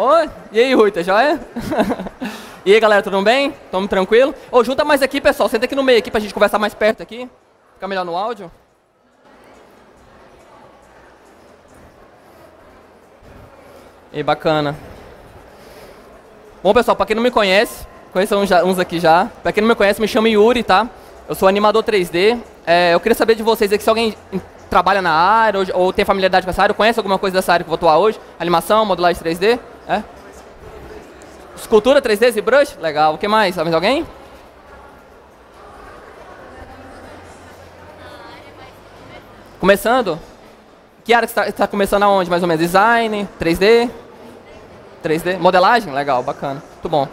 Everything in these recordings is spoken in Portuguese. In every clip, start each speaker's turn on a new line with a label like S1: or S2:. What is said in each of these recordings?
S1: Oi, e aí, Rui, tá joia? E aí, galera, tudo bem? Tamo tranquilo? Ô, junta mais aqui, pessoal. Senta aqui no meio aqui pra gente conversar mais perto aqui. Fica melhor no áudio. E aí, bacana. Bom, pessoal, pra quem não me conhece, conheço uns aqui já. Pra quem não me conhece, me chamo Yuri, tá? Eu sou animador 3D. Eu queria saber de vocês aqui se alguém trabalha na área ou tem familiaridade com essa área, conhece alguma coisa dessa área que eu vou atuar hoje? Animação, modelagem 3D? É? Escultura 3D, ZBrush? Legal. O que mais? Mais alguém? Começando? Que área que você está começando aonde, mais ou menos? Design? 3D? 3D? Modelagem? Legal, bacana. Muito bom.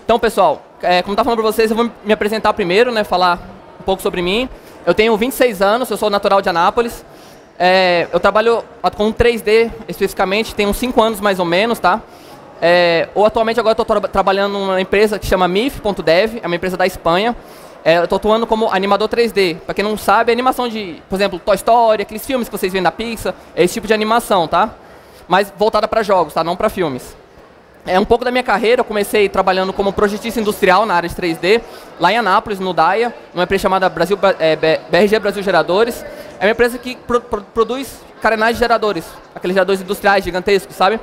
S1: Então, pessoal, como eu estava falando para vocês, eu vou me apresentar primeiro, né? Falar um pouco sobre mim. Eu tenho 26 anos, eu sou natural de Anápolis. Eu trabalho com 3D especificamente, tem uns 5 anos mais ou menos, tá? Atualmente agora eu estou trabalhando numa empresa que chama MIF.dev, é uma empresa da Espanha. Eu estou atuando como animador 3D. Para quem não sabe, animação de, por exemplo, Toy Story, aqueles filmes que vocês veem da Pixar, é esse tipo de animação, tá? Mas voltada para jogos, tá? Não para filmes. Um pouco da minha carreira, eu comecei trabalhando como projetista industrial na área de 3D, lá em Anápolis, no DAIA, numa empresa chamada BRG Brasil Geradores. É uma empresa que produz carenagens de geradores, aqueles geradores industriais gigantescos, sabe?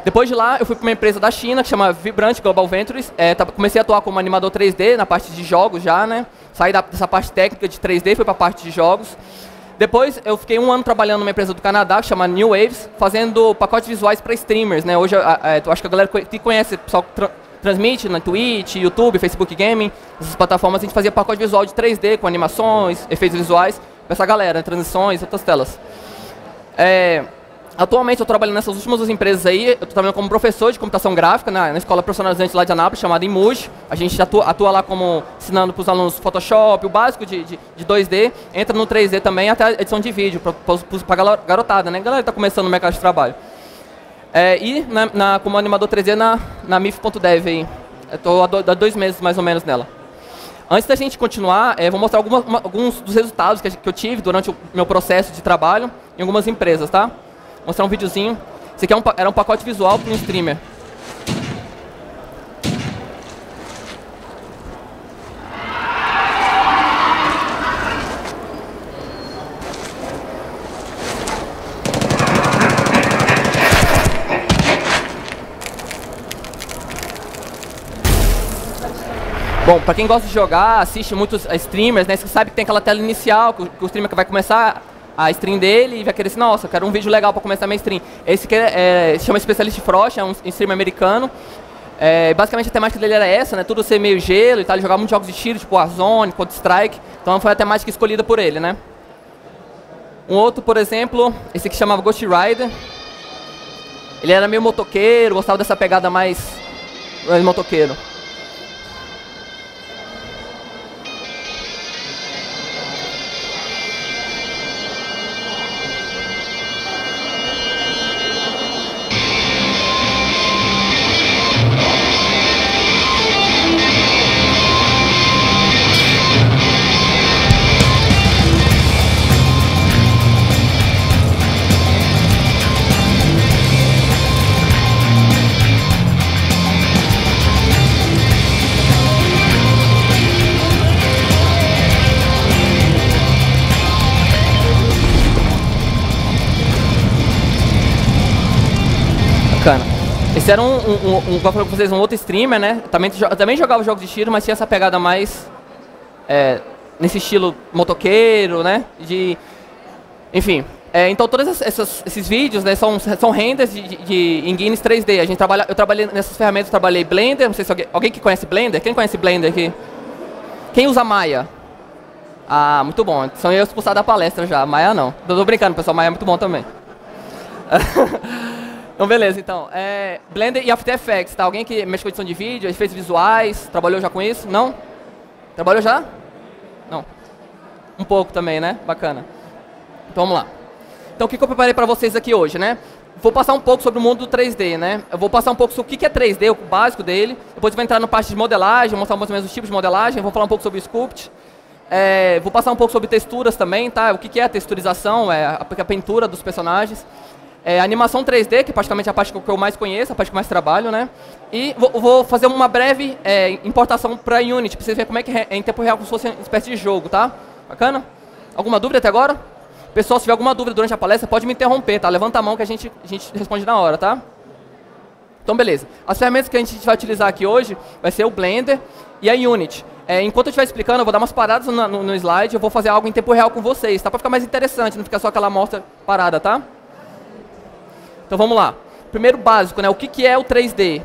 S1: Depois de lá, eu fui para uma empresa da China, que chama Vibrant Global Ventures. Comecei a atuar como animador 3D, na parte de jogos já, né? Saí dessa parte técnica de 3D, fui para a parte de jogos. Depois, eu fiquei 1 ano trabalhando numa empresa do Canadá, que chama New Waves, fazendo pacotes visuais para streamers, né? Hoje, eu acho que a galera que conhece, o pessoal transmite na Twitch, YouTube, Facebook Gaming, essas plataformas, a gente fazia pacote visual de 3D, com animações, efeitos visuais, para essa galera, né? Transições, outras telas. Atualmente, eu trabalho nessas últimas 2 empresas aí, eu estou trabalhando como professor de computação gráfica na escola profissionalizante lá de Anápolis, chamada Imuge. A gente atua lá como ensinando para os alunos Photoshop, o básico de 2D, entra no 3D também, até a edição de vídeo, para a garotada, né? A galera está começando no mercado de trabalho. Como animador 3D na MIF.dev aí. Eu estou há 2 meses mais ou menos nela. Antes da gente continuar, vou mostrar alguns dos resultados que eu tive durante o meu processo de trabalho em algumas empresas, tá? Vou mostrar um videozinho. Esse aqui era um pacote visual para um streamer. Bom, para quem gosta de jogar, assiste muitos streamers, né? Você sabe que tem aquela tela inicial, que o streamer vai começar a stream dele e vai querer assim, nossa, eu quero um vídeo legal para começar a minha stream. Esse que se chama Specialist Frost, é um streamer americano. Basicamente a temática dele era essa, né? Tudo ser meio gelo e tal. Ele jogava muitos jogos de tiro, tipo Warzone, Counter-Strike. Então foi a temática escolhida por ele, né? Um outro, por exemplo, esse que chamava Ghost Rider. Ele era meio motoqueiro, gostava dessa pegada mais motoqueiro. Bacana. Esse era como eu falei pra vocês, um outro streamer, né? Também jogava jogos de tiro, mas tinha essa pegada mais nesse estilo motoqueiro, né? Enfim. Então todos esses vídeos, né, são renders de engines 3D. Eu trabalhei nessas ferramentas, eu trabalhei Blender, não sei se alguém que conhece Blender. Quem conhece Blender aqui? Quem usa Maya? Ah, muito bom. São eu expulsado da palestra já. Maya não. Tô brincando, pessoal. Maya é muito bom também. Então, beleza, então. Blender e After Effects, tá? Alguém que mexe com edição de vídeo, efeitos visuais, trabalhou já com isso? Não? Trabalhou já? Não. Um pouco também, né? Bacana. Então, vamos lá. Então, o que eu preparei para vocês aqui hoje, né? Vou passar um pouco sobre o mundo do 3D, né? Eu vou passar um pouco sobre o que é 3D, o básico dele. Depois vou entrar na parte de modelagem, vou mostrar mais ou menos os tipos de modelagem. Vou falar um pouco sobre o Sculpt. Vou passar um pouco sobre texturas também, tá? O que é a texturização, a pintura dos personagens. animação 3D, que é praticamente a parte que eu mais conheço, a parte que eu mais trabalho, né? E vou fazer uma breve importação para Unity, para vocês verem como é que é em tempo real, como se fosse uma espécie de jogo, tá? Bacana? Alguma dúvida até agora? Pessoal, se tiver alguma dúvida durante a palestra, pode me interromper, tá? Levanta a mão que a gente responde na hora, tá? Então, beleza. As ferramentas que a gente vai utilizar aqui hoje vai ser o Blender e a Unity. Enquanto eu estiver explicando, eu vou dar umas paradas no slide, eu vou fazer algo em tempo real com vocês, tá? Para ficar mais interessante, não ficar só aquela amostra parada, tá? Então, vamos lá. Primeiro básico, né? O que é o 3D?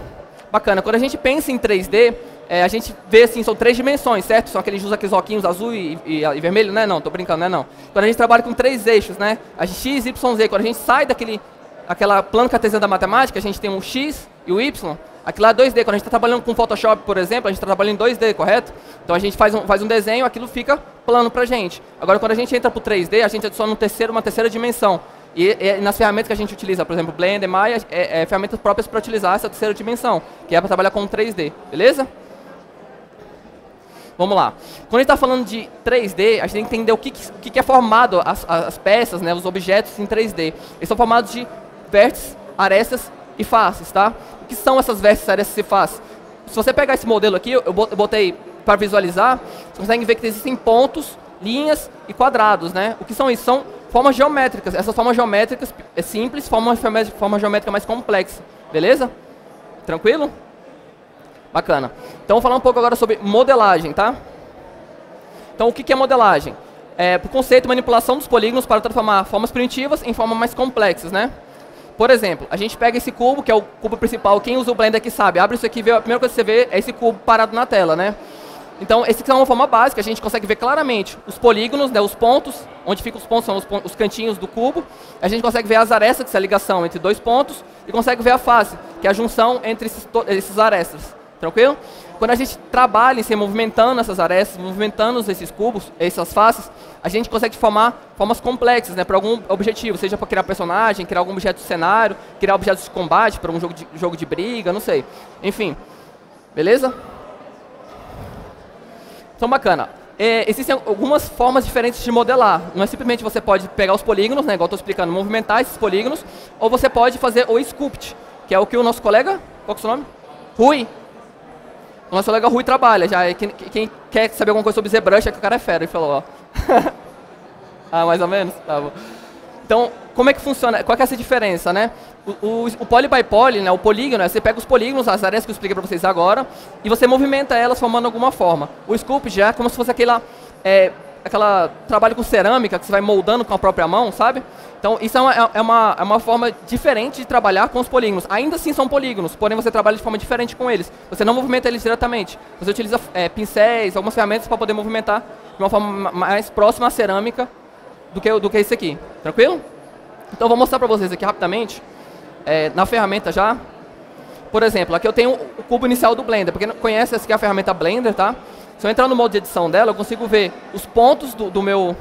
S1: Bacana. Quando a gente pensa em 3D, a gente vê assim, são 3 dimensões, certo? São aqueles óculos azul e vermelho, né? Não, tô brincando, né? Não. Quando a gente trabalha com 3 eixos, né? A X, Y, Z. Quando a gente sai aquela plano cartesiano da matemática, a gente tem um X e o Y. Aquilo lá é 2D. Quando a gente está trabalhando com Photoshop, por exemplo, a gente está trabalhando em 2D, correto? Então a gente faz um desenho, aquilo fica plano pra gente. Agora, quando a gente entra pro 3D, a gente adiciona uma terceira dimensão. E nas ferramentas que a gente utiliza, por exemplo, Blender, Maya, ferramentas próprias para utilizar essa terceira dimensão, que é para trabalhar com 3D, beleza? Vamos lá. Quando a gente está falando de 3D, a gente tem que entender o que é formado as peças, né, os objetos em 3D. Eles são formados de vértices, arestas e faces, tá? O que são essas vértices, arestas e faces? Se você pegar esse modelo aqui, eu botei para visualizar, você consegue ver que existem pontos, linhas e quadrados, né? O que são isso? São formas geométricas. Essas formas geométricas simples, forma geométrica mais complexa. Beleza? Tranquilo? Bacana. Então, vou falar um pouco agora sobre modelagem, tá? Então, o que é modelagem? O conceito de manipulação dos polígonos para transformar formas primitivas em formas mais complexas, né? Por exemplo, a gente pega esse cubo, que é o cubo principal. Quem usa o Blender aqui sabe. Abre isso aqui e a primeira coisa que você vê é esse cubo parado na tela, né? Então, esse aqui é uma forma básica, a gente consegue ver claramente os polígonos, né, os pontos, onde ficam os pontos, são os cantinhos do cubo. A gente consegue ver as arestas, que é a ligação entre 2 pontos, e consegue ver a face, que é a junção entre esses arestas. Tranquilo? Quando a gente trabalha em se movimentando essas arestas, movimentando esses cubos, essas faces, a gente consegue formar formas complexas, né, para algum objetivo, seja para criar personagem, criar algum objeto de cenário, criar objetos de combate para um jogo de briga, não sei. Enfim, beleza? Então, bacana. Existem algumas formas diferentes de modelar. Não é simplesmente você pode pegar os polígonos, né, igual eu estou explicando, movimentar esses polígonos, ou você pode fazer o sculpt, que é o que o nosso colega, qual que é o seu nome? Rui. O nosso colega Rui trabalha. Já, quem quer saber alguma coisa sobre ZBrush é que o cara é fera. Ele falou, ó. Ah, mais ou menos? Tá bom. Então, como é que funciona? Qual que é essa diferença, né? O poly by poly, né, o polígono, você pega os polígonos, as áreas que eu expliquei para vocês agora, e você movimenta elas formando alguma forma. O sculpt já é como se fosse aquela trabalho com cerâmica, que você vai moldando com a própria mão, sabe? Então, isso é uma forma diferente de trabalhar com os polígonos. Ainda assim são polígonos, porém você trabalha de forma diferente com eles. Você não movimenta eles diretamente. Você utiliza pincéis, algumas ferramentas para poder movimentar de uma forma mais próxima à cerâmica do que isso aqui. Tranquilo? Então, vou mostrar para vocês aqui rapidamente. Na ferramenta já, por exemplo, aqui eu tenho o cubo inicial do Blender. Pra quem não conhece, essa aqui é a ferramenta Blender, tá? Se eu entrar no modo de edição dela, eu consigo ver os pontos do meu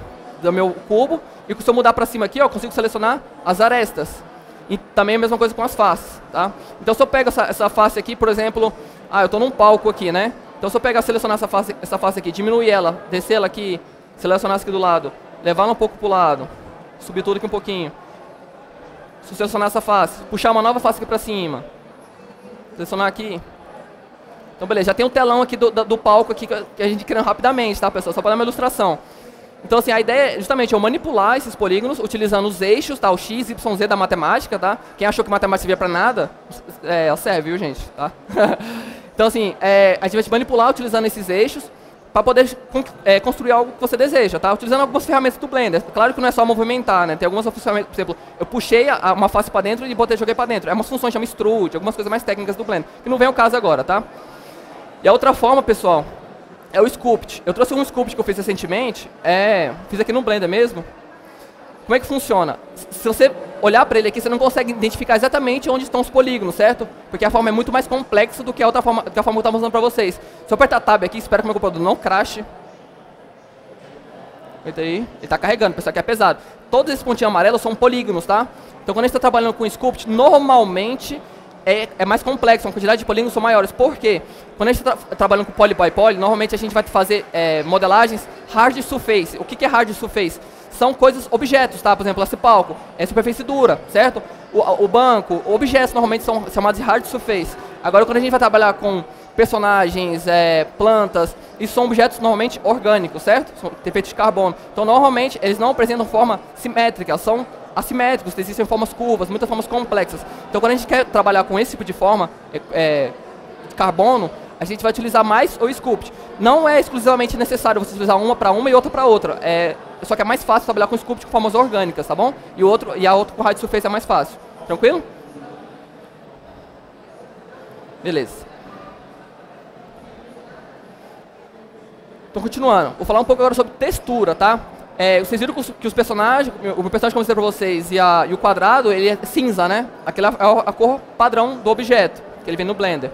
S1: cubo. E se eu mudar para cima aqui, eu consigo selecionar as arestas. E também a mesma coisa com as faces, tá? Então, se eu pego essa face aqui, por exemplo, eu estou num palco aqui, né? Então, se eu pegar, selecionar essa face aqui, diminuir ela, descer ela aqui, selecionar essa aqui do lado, levar ela um pouco para o lado, subir tudo aqui um pouquinho. Selecionar essa face, puxar uma nova face aqui pra cima, selecionar aqui. Então, beleza, já tem um telão aqui do palco aqui que a gente cria rapidamente, tá, pessoal? Só para dar uma ilustração. Então, assim, a ideia é justamente eu manipular esses polígonos utilizando os eixos, tá? O X, Y, Z da matemática, tá? Quem achou que matemática servia para nada, serve, viu, gente? Tá? Então, assim, a gente vai te manipular utilizando esses eixos para poder construir algo que você deseja, tá? Utilizando algumas ferramentas do Blender. Claro que não é só movimentar, né? Tem algumas ferramentas, por exemplo, eu puxei uma face para dentro e joguei para dentro. É umas funções, chama extrude, algumas coisas mais técnicas do Blender, que não vem ao caso agora, tá? E a outra forma, pessoal, é o sculpt. Eu trouxe um sculpt que eu fiz recentemente, fiz aqui no Blender mesmo. Como é que funciona? Se você olhar para ele aqui, você não consegue identificar exatamente onde estão os polígonos, certo? Porque a forma é muito mais complexa do que a outra forma que eu estava mostrando para vocês. Se eu apertar Tab aqui, espero que o meu computador não crashe. Eita aí. Ele está carregando, pessoal, que é pesado. Todos esses pontinhos amarelos são polígonos, tá? Então, quando a gente está trabalhando com Sculpt, normalmente é mais complexo, a quantidade de polígonos são maiores. Por quê? Quando a gente está trabalhando com Poly by Poly, normalmente a gente vai fazer modelagens Hard Surface. O que é Hard Surface? são coisas, objetos, tá? Por exemplo, esse palco é superfície dura, certo? O banco, objetos normalmente são chamados de hard surface. Agora, quando a gente vai trabalhar com personagens, plantas, isso são objetos normalmente orgânicos, certo? São feitos de carbono. Então, normalmente, eles não apresentam forma simétrica, são assimétricos, existem formas curvas, muitas formas complexas. Então, quando a gente quer trabalhar com esse tipo de forma de carbono, a gente vai utilizar mais o Sculpt. Não é exclusivamente necessário você utilizar uma para uma e outra para outra. Só que é mais fácil trabalhar com Sculpt com formas orgânicas, tá bom? E a outra com Hard Surface é mais fácil. Tranquilo? Beleza. Então, continuando. Vou falar um pouco agora sobre textura, tá? Vocês viram que os personagens, o personagem que eu mostrei para vocês e o quadrado, ele é cinza, né? Aquela é a cor padrão do objeto, que ele vem no Blender.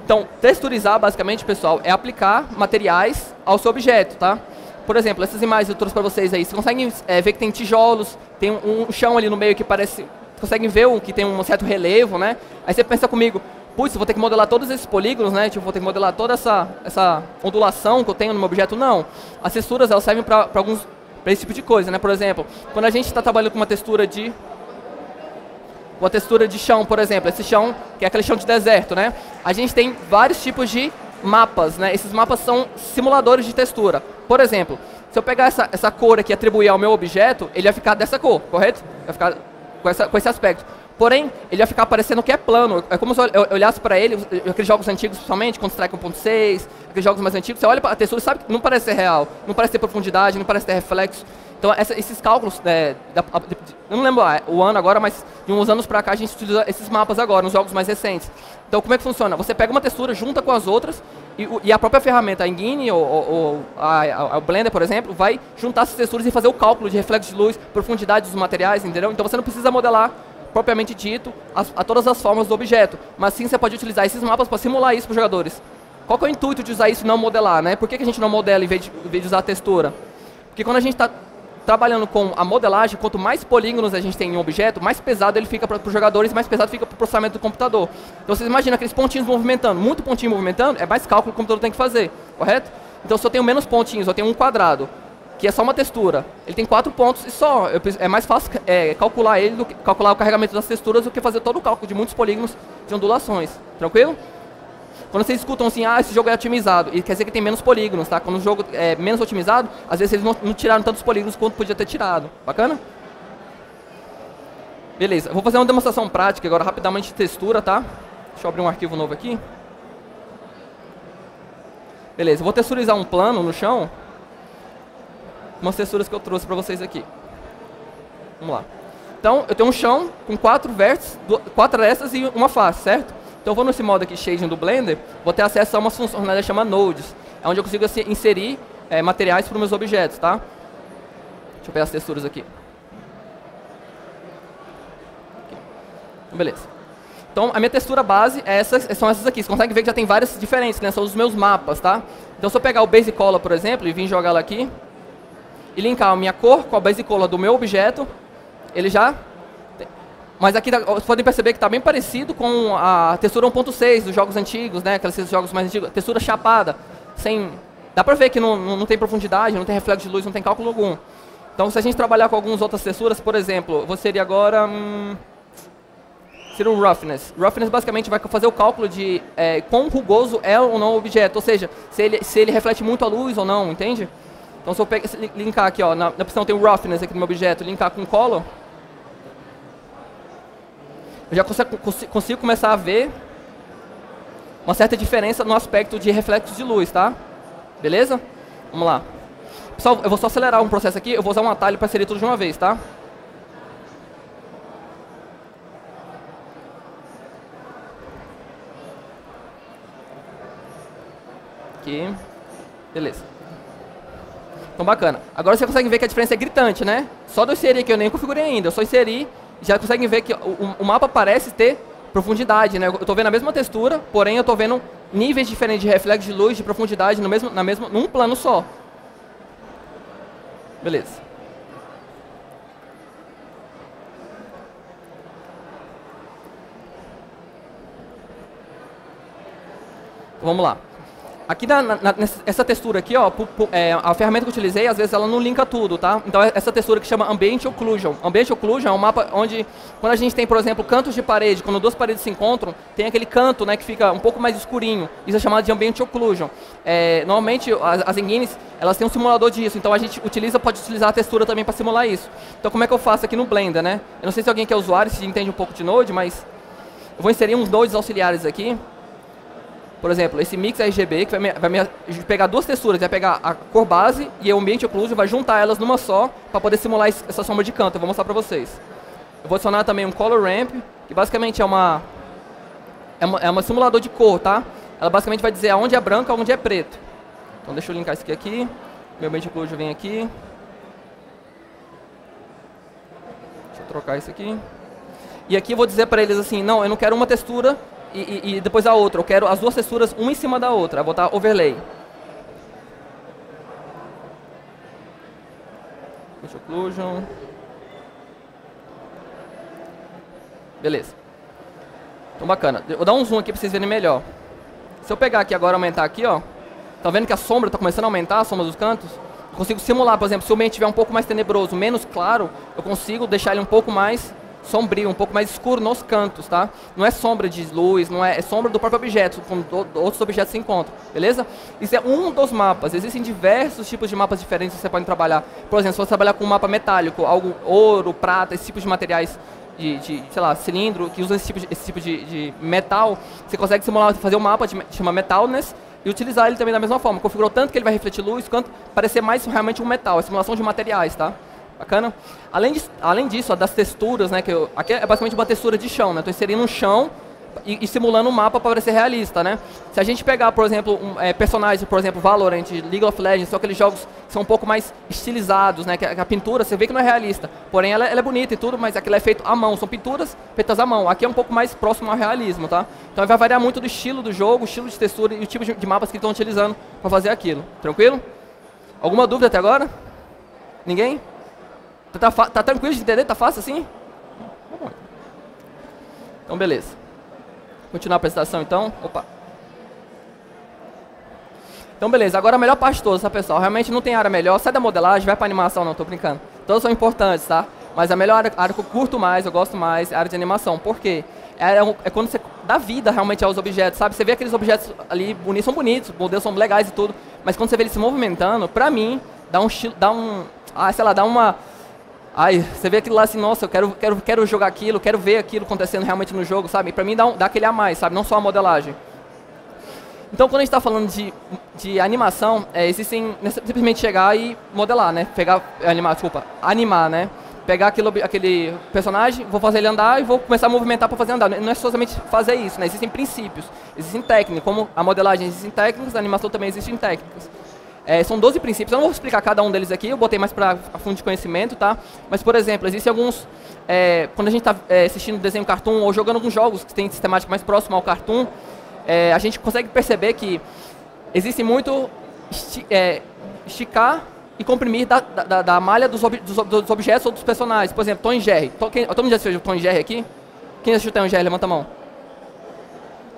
S1: Então, texturizar, basicamente, pessoal, é aplicar materiais ao seu objeto, tá? Por exemplo, essas imagens eu trouxe para vocês aí. Vocês conseguem ver que tem tijolos, tem um chão ali no meio que parece... Conseguem ver que tem um certo relevo, né? Aí você pensa comigo, putz, vou ter que modelar todos esses polígonos, né? Tipo, vou ter que modelar toda essa ondulação que eu tenho no meu objeto. Não. As texturas, elas servem para esse tipo de coisa, né? Por exemplo, quando a gente está trabalhando com uma textura de chão, por exemplo, esse chão, que é aquele chão de deserto, né? A gente tem vários tipos de mapas, né? Esses mapas são simuladores de textura. Por exemplo, se eu pegar essa cor aqui e atribuir ao meu objeto, ele vai ficar dessa cor, correto? Vai ficar com esse aspecto. Porém, ele vai ficar parecendo que é plano. É como se eu olhasse para ele, aqueles jogos antigos, principalmente, Counter-Strike 1.6, aqueles jogos mais antigos, você olha para a textura e sabe que não parece ser real, não parece ter profundidade, não parece ter reflexo. Então, esses cálculos, eu não lembro o ano agora, mas de uns anos para cá a gente utiliza esses mapas agora, nos jogos mais recentes. Então, como é que funciona? Você pega uma textura, junta com as outras, e a própria ferramenta, a Engine ou a Blender, por exemplo, vai juntar essas texturas e fazer o cálculo de reflexo de luz, profundidade dos materiais, entendeu? Então, você não precisa modelar propriamente dito a todas as formas do objeto, mas sim você pode utilizar esses mapas para simular isso para os jogadores. Qual que é o intuito de usar isso e não modelar, né? Por que a gente não modela em vez de usar a textura? Porque quando a gente está trabalhando com a modelagem, quanto mais polígonos a gente tem em um objeto, mais pesado ele fica para os jogadores, mais pesado fica para o processamento do computador. Então vocês imaginam aqueles pontinhos movimentando, muito pontinho movimentando, é mais cálculo que o computador tem que fazer, correto? Então se eu tenho menos pontinhos, eu tenho um quadrado, que é só uma textura, ele tem 4 pontos e só, é mais fácil calcular ele, calcular o carregamento das texturas do que fazer todo o cálculo de muitos polígonos de ondulações, tranquilo? Quando vocês escutam assim, esse jogo é otimizado, e quer dizer que tem menos polígonos, tá? Quando o jogo é menos otimizado, às vezes eles não tiraram tantos polígonos quanto podia ter tirado. Bacana? Beleza, eu vou fazer uma demonstração prática agora, rapidamente, de textura, tá? Deixa eu abrir um arquivo novo aqui. Beleza, eu vou texturizar um plano no chão. Umas texturas que eu trouxe para vocês aqui. Vamos lá. Então, eu tenho um chão com 4 vértices, 4 arestas e uma face, certo? Então eu vou nesse modo aqui, Shading do Blender, vou ter acesso a uma funcionalidade chamada Nodes, é onde eu consigo inserir materiais para os meus objetos, tá? Deixa eu pegar as texturas aqui. Beleza. Então a minha textura base são essas aqui, você consegue ver que já tem várias diferentes, né? São os meus mapas, tá? Então se eu pegar o Base Color, por exemplo, e vir jogar ela aqui, e linkar a minha cor com a Base Color do meu objeto, ele já... Mas aqui vocês podem perceber que está bem parecido com a textura 1.6 dos jogos antigos, né? Aqueles jogos mais antigos, textura chapada, dá para ver que não tem profundidade, não tem reflexo de luz, não tem cálculo algum. Então, se a gente trabalhar com algumas outras texturas, por exemplo, seria agora... seria um Roughness. Roughness basicamente vai fazer o cálculo de quão rugoso é ou não o objeto, ou seja, se ele reflete muito a luz ou não, entende? Então, se eu linkar aqui, ó, na opção tem o Roughness aqui no meu objeto, linkar com Color, eu já consigo começar a ver uma certa diferença no aspecto de reflexos de luz, tá? Beleza? Vamos lá. Pessoal, eu vou só acelerar um processo aqui, eu vou usar um atalho para inserir tudo de uma vez, tá? Aqui. Beleza. Então, bacana. Agora você consegue ver que a diferença é gritante, né? Só de eu inserir aqui, eu nem configurei ainda, eu só inseri. Já conseguem ver que o mapa parece ter profundidade, né? Eu estou vendo a mesma textura, porém eu estou vendo níveis diferentes de reflexo de luz, de profundidade num plano só. Beleza. Vamos lá. Aqui essa textura aqui, ó, a ferramenta que eu utilizei, às vezes ela não linka tudo, tá? Então essa textura que chama Ambient Occlusion. Ambient Occlusion é um mapa onde, quando a gente tem, por exemplo, cantos de parede, quando duas paredes se encontram, tem aquele canto, né, que fica um pouco mais escurinho. Isso é chamado de Ambient Occlusion. Normalmente as engines, elas têm um simulador disso, então a gente pode utilizar a textura também para simular isso. Então como é que eu faço aqui no Blender, né? Eu não sei se alguém que é usuário, se entende um pouco de Node, mas eu vou inserir uns nodes auxiliares aqui. Por exemplo, esse Mix RGB, que vai me pegar duas texturas, vai pegar a cor base e o Ambient Occlusion, vai juntar elas numa só, para poder simular essa sombra de canto. Eu vou mostrar para vocês. Eu vou adicionar também um Color Ramp, que basicamente é uma simulador de cor, tá? Ela basicamente vai dizer aonde é branco e aonde é preto. Então deixa eu linkar isso aqui. Meu Ambient Occlusion vem aqui. Deixa eu trocar isso aqui. E aqui eu vou dizer para eles assim, não, eu não quero uma textura e depois a outra. Eu quero as duas texturas uma em cima da outra. Eu vou botar overlay. Occlusion. Beleza. Então bacana. Eu vou dar um zoom aqui para vocês verem melhor. Se eu pegar aqui agora e aumentar aqui, ó. Tá vendo que a sombra está começando a aumentar, a sombra dos cantos? Eu consigo simular, por exemplo, se o ambiente estiver um pouco mais tenebroso, menos claro, eu consigo deixar ele um pouco mais sombrio, um pouco mais escuro nos cantos, tá? Não é sombra de luz, não é sombra do próprio objeto, como outros objetos se encontram, beleza? Isso é um dos mapas. Existem diversos tipos de mapas diferentes que você pode trabalhar. Por exemplo, se você trabalhar com um mapa metálico, algo ouro, prata, esse tipo de materiais sei lá, cilindro, que usa esse tipo de metal, você consegue simular, fazer um mapa que chama Metalness e utilizar ele também da mesma forma. Configurou tanto que ele vai refletir luz, quanto parecer mais realmente um metal, a simulação de materiais, tá? Bacana? Além disso, das texturas, né, aqui é basicamente uma textura de chão, né? Estou inserindo um chão e simulando um mapa para parecer realista, né? Se a gente pegar, por exemplo, personagens, por exemplo, Valorant, League of Legends, são aqueles jogos que são um pouco mais estilizados, né? Que a pintura, você vê que não é realista, porém ela é bonita e tudo, mas aquilo é feito à mão, são pinturas feitas à mão. Aqui é um pouco mais próximo ao realismo, tá? Então vai variar muito do estilo do jogo, o estilo de textura e o tipo de mapas que estão utilizando para fazer aquilo. Tranquilo? Alguma dúvida até agora? Ninguém? Tá tranquilo de entender? Tá fácil assim? Então, beleza. Continuar a apresentação, então. Opa. Então, beleza. Agora a melhor parte de todas, tá, pessoal? Realmente não tem área melhor. Sai da modelagem, vai pra animação. Não, tô brincando. Todas são importantes, tá? Mas a melhor área que eu curto mais, eu gosto mais, é a área de animação. Por quê? É quando você dá vida realmente aos objetos, sabe? Você vê aqueles objetos ali bonitos, são bonitos, os modelos são legais e tudo. Mas quando você vê eles se movimentando, pra mim, dá uma... Ai, você vê aquilo lá assim, nossa, eu quero jogar aquilo, quero ver aquilo acontecendo realmente no jogo, sabe? Pra mim dá aquele a mais, sabe? Não só a modelagem. Então, quando a gente tá falando de animação, existem simplesmente chegar e modelar, né? Animar, né? Pegar aquele personagem, vou fazer ele andar e vou começar a movimentar para fazer andar. Não é somente fazer isso, né? Existem princípios, existem técnicas, como a modelagem existem técnicas, a animação também existem técnicas. São 12 princípios, eu não vou explicar cada um deles aqui, eu botei mais para fundo de conhecimento, tá? Mas, por exemplo, existem alguns... quando a gente está assistindo desenho cartoon ou jogando alguns jogos que tem sistemática mais próxima ao cartoon, a gente consegue perceber que existe muito esticar e comprimir da malha dos objetos ou dos personagens. Por exemplo, Tom e Jerry. Todo mundo já assistiu Tom e Jerry aqui? Quem já assistiu Tom e Jerry? Levanta a mão.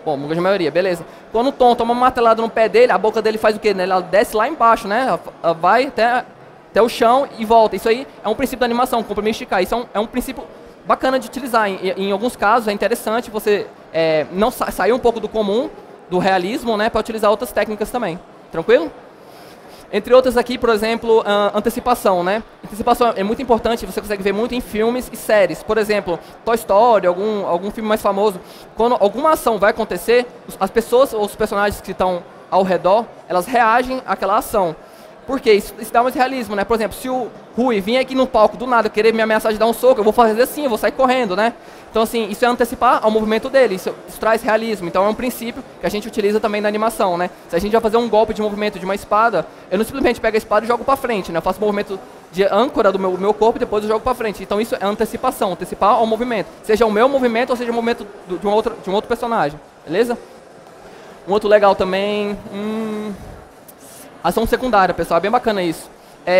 S1: Bom, a maioria, beleza. Quando o Tom toma uma martelada no pé dele, a boca dele faz o quê? Ela desce lá embaixo, né? Ela vai até o chão e volta. Isso aí é um princípio da animação, comprimir e esticar. Isso é um princípio bacana de utilizar. Em alguns casos é interessante você não sair um pouco do comum, do realismo, né? Para utilizar outras técnicas também. Tranquilo? Entre outras aqui, por exemplo, antecipação, né? Antecipação é muito importante, você consegue ver muito em filmes e séries. Por exemplo, Toy Story, algum filme mais famoso. Quando alguma ação vai acontecer, as pessoas ou os personagens que estão ao redor, elas reagem àquela ação. Por quê? Isso dá mais realismo, né? Por exemplo, se o Rui vir aqui no palco do nada querer me ameaçar de dar um soco, eu vou fazer assim, eu vou sair correndo, né? Então, assim, isso é antecipar ao movimento dele, isso traz realismo. Então, é um princípio que a gente utiliza também na animação, né? Se a gente vai fazer um golpe de movimento de uma espada, eu não simplesmente pego a espada e jogo pra frente, né? Eu faço o movimento de âncora do meu corpo e depois eu jogo pra frente. Então, isso é antecipação, antecipar ao movimento. Seja o meu movimento ou seja o movimento de um outro personagem, beleza? Um outro legal também... Ação secundária, pessoal, é bem bacana isso.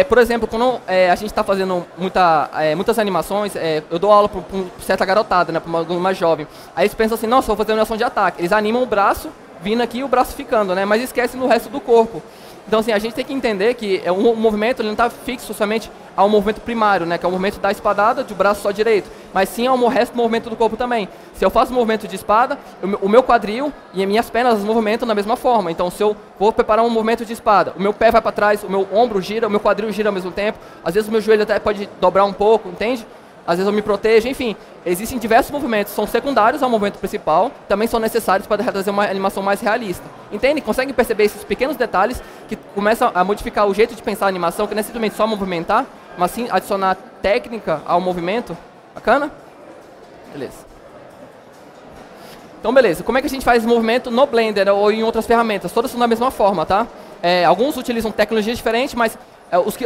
S1: Por exemplo, quando a gente está fazendo muitas animações, eu dou aula para certa garotada, né, para uma mais jovem. Aí eles pensam assim, nossa, vou fazer uma ação de ataque. Eles animam o braço vindo aqui e o braço ficando, né? Mas esquece no resto do corpo. Então, assim, a gente tem que entender que o movimento ele não está fixo somente ao movimento primário, né? Que é o movimento da espadada de braço só direito, mas sim ao resto do movimento do corpo também. Se eu faço movimento de espada, o meu quadril e as minhas pernas movimentam da mesma forma. Então, se eu vou preparar um movimento de espada, o meu pé vai para trás, o meu ombro gira, o meu quadril gira ao mesmo tempo. Às vezes o meu joelho até pode dobrar um pouco, entende? Às vezes eu me protejo, enfim. Existem diversos movimentos, são secundários ao movimento principal, também são necessários para trazer uma animação mais realista. Entende? Conseguem perceber esses pequenos detalhes que começam a modificar o jeito de pensar a animação, que não é simplesmente só movimentar, mas sim adicionar técnica ao movimento. Bacana? Beleza. Então, beleza. Como é que a gente faz esse movimento no Blender ou em outras ferramentas? Todas são da mesma forma, tá? Alguns utilizam tecnologias diferentes, mas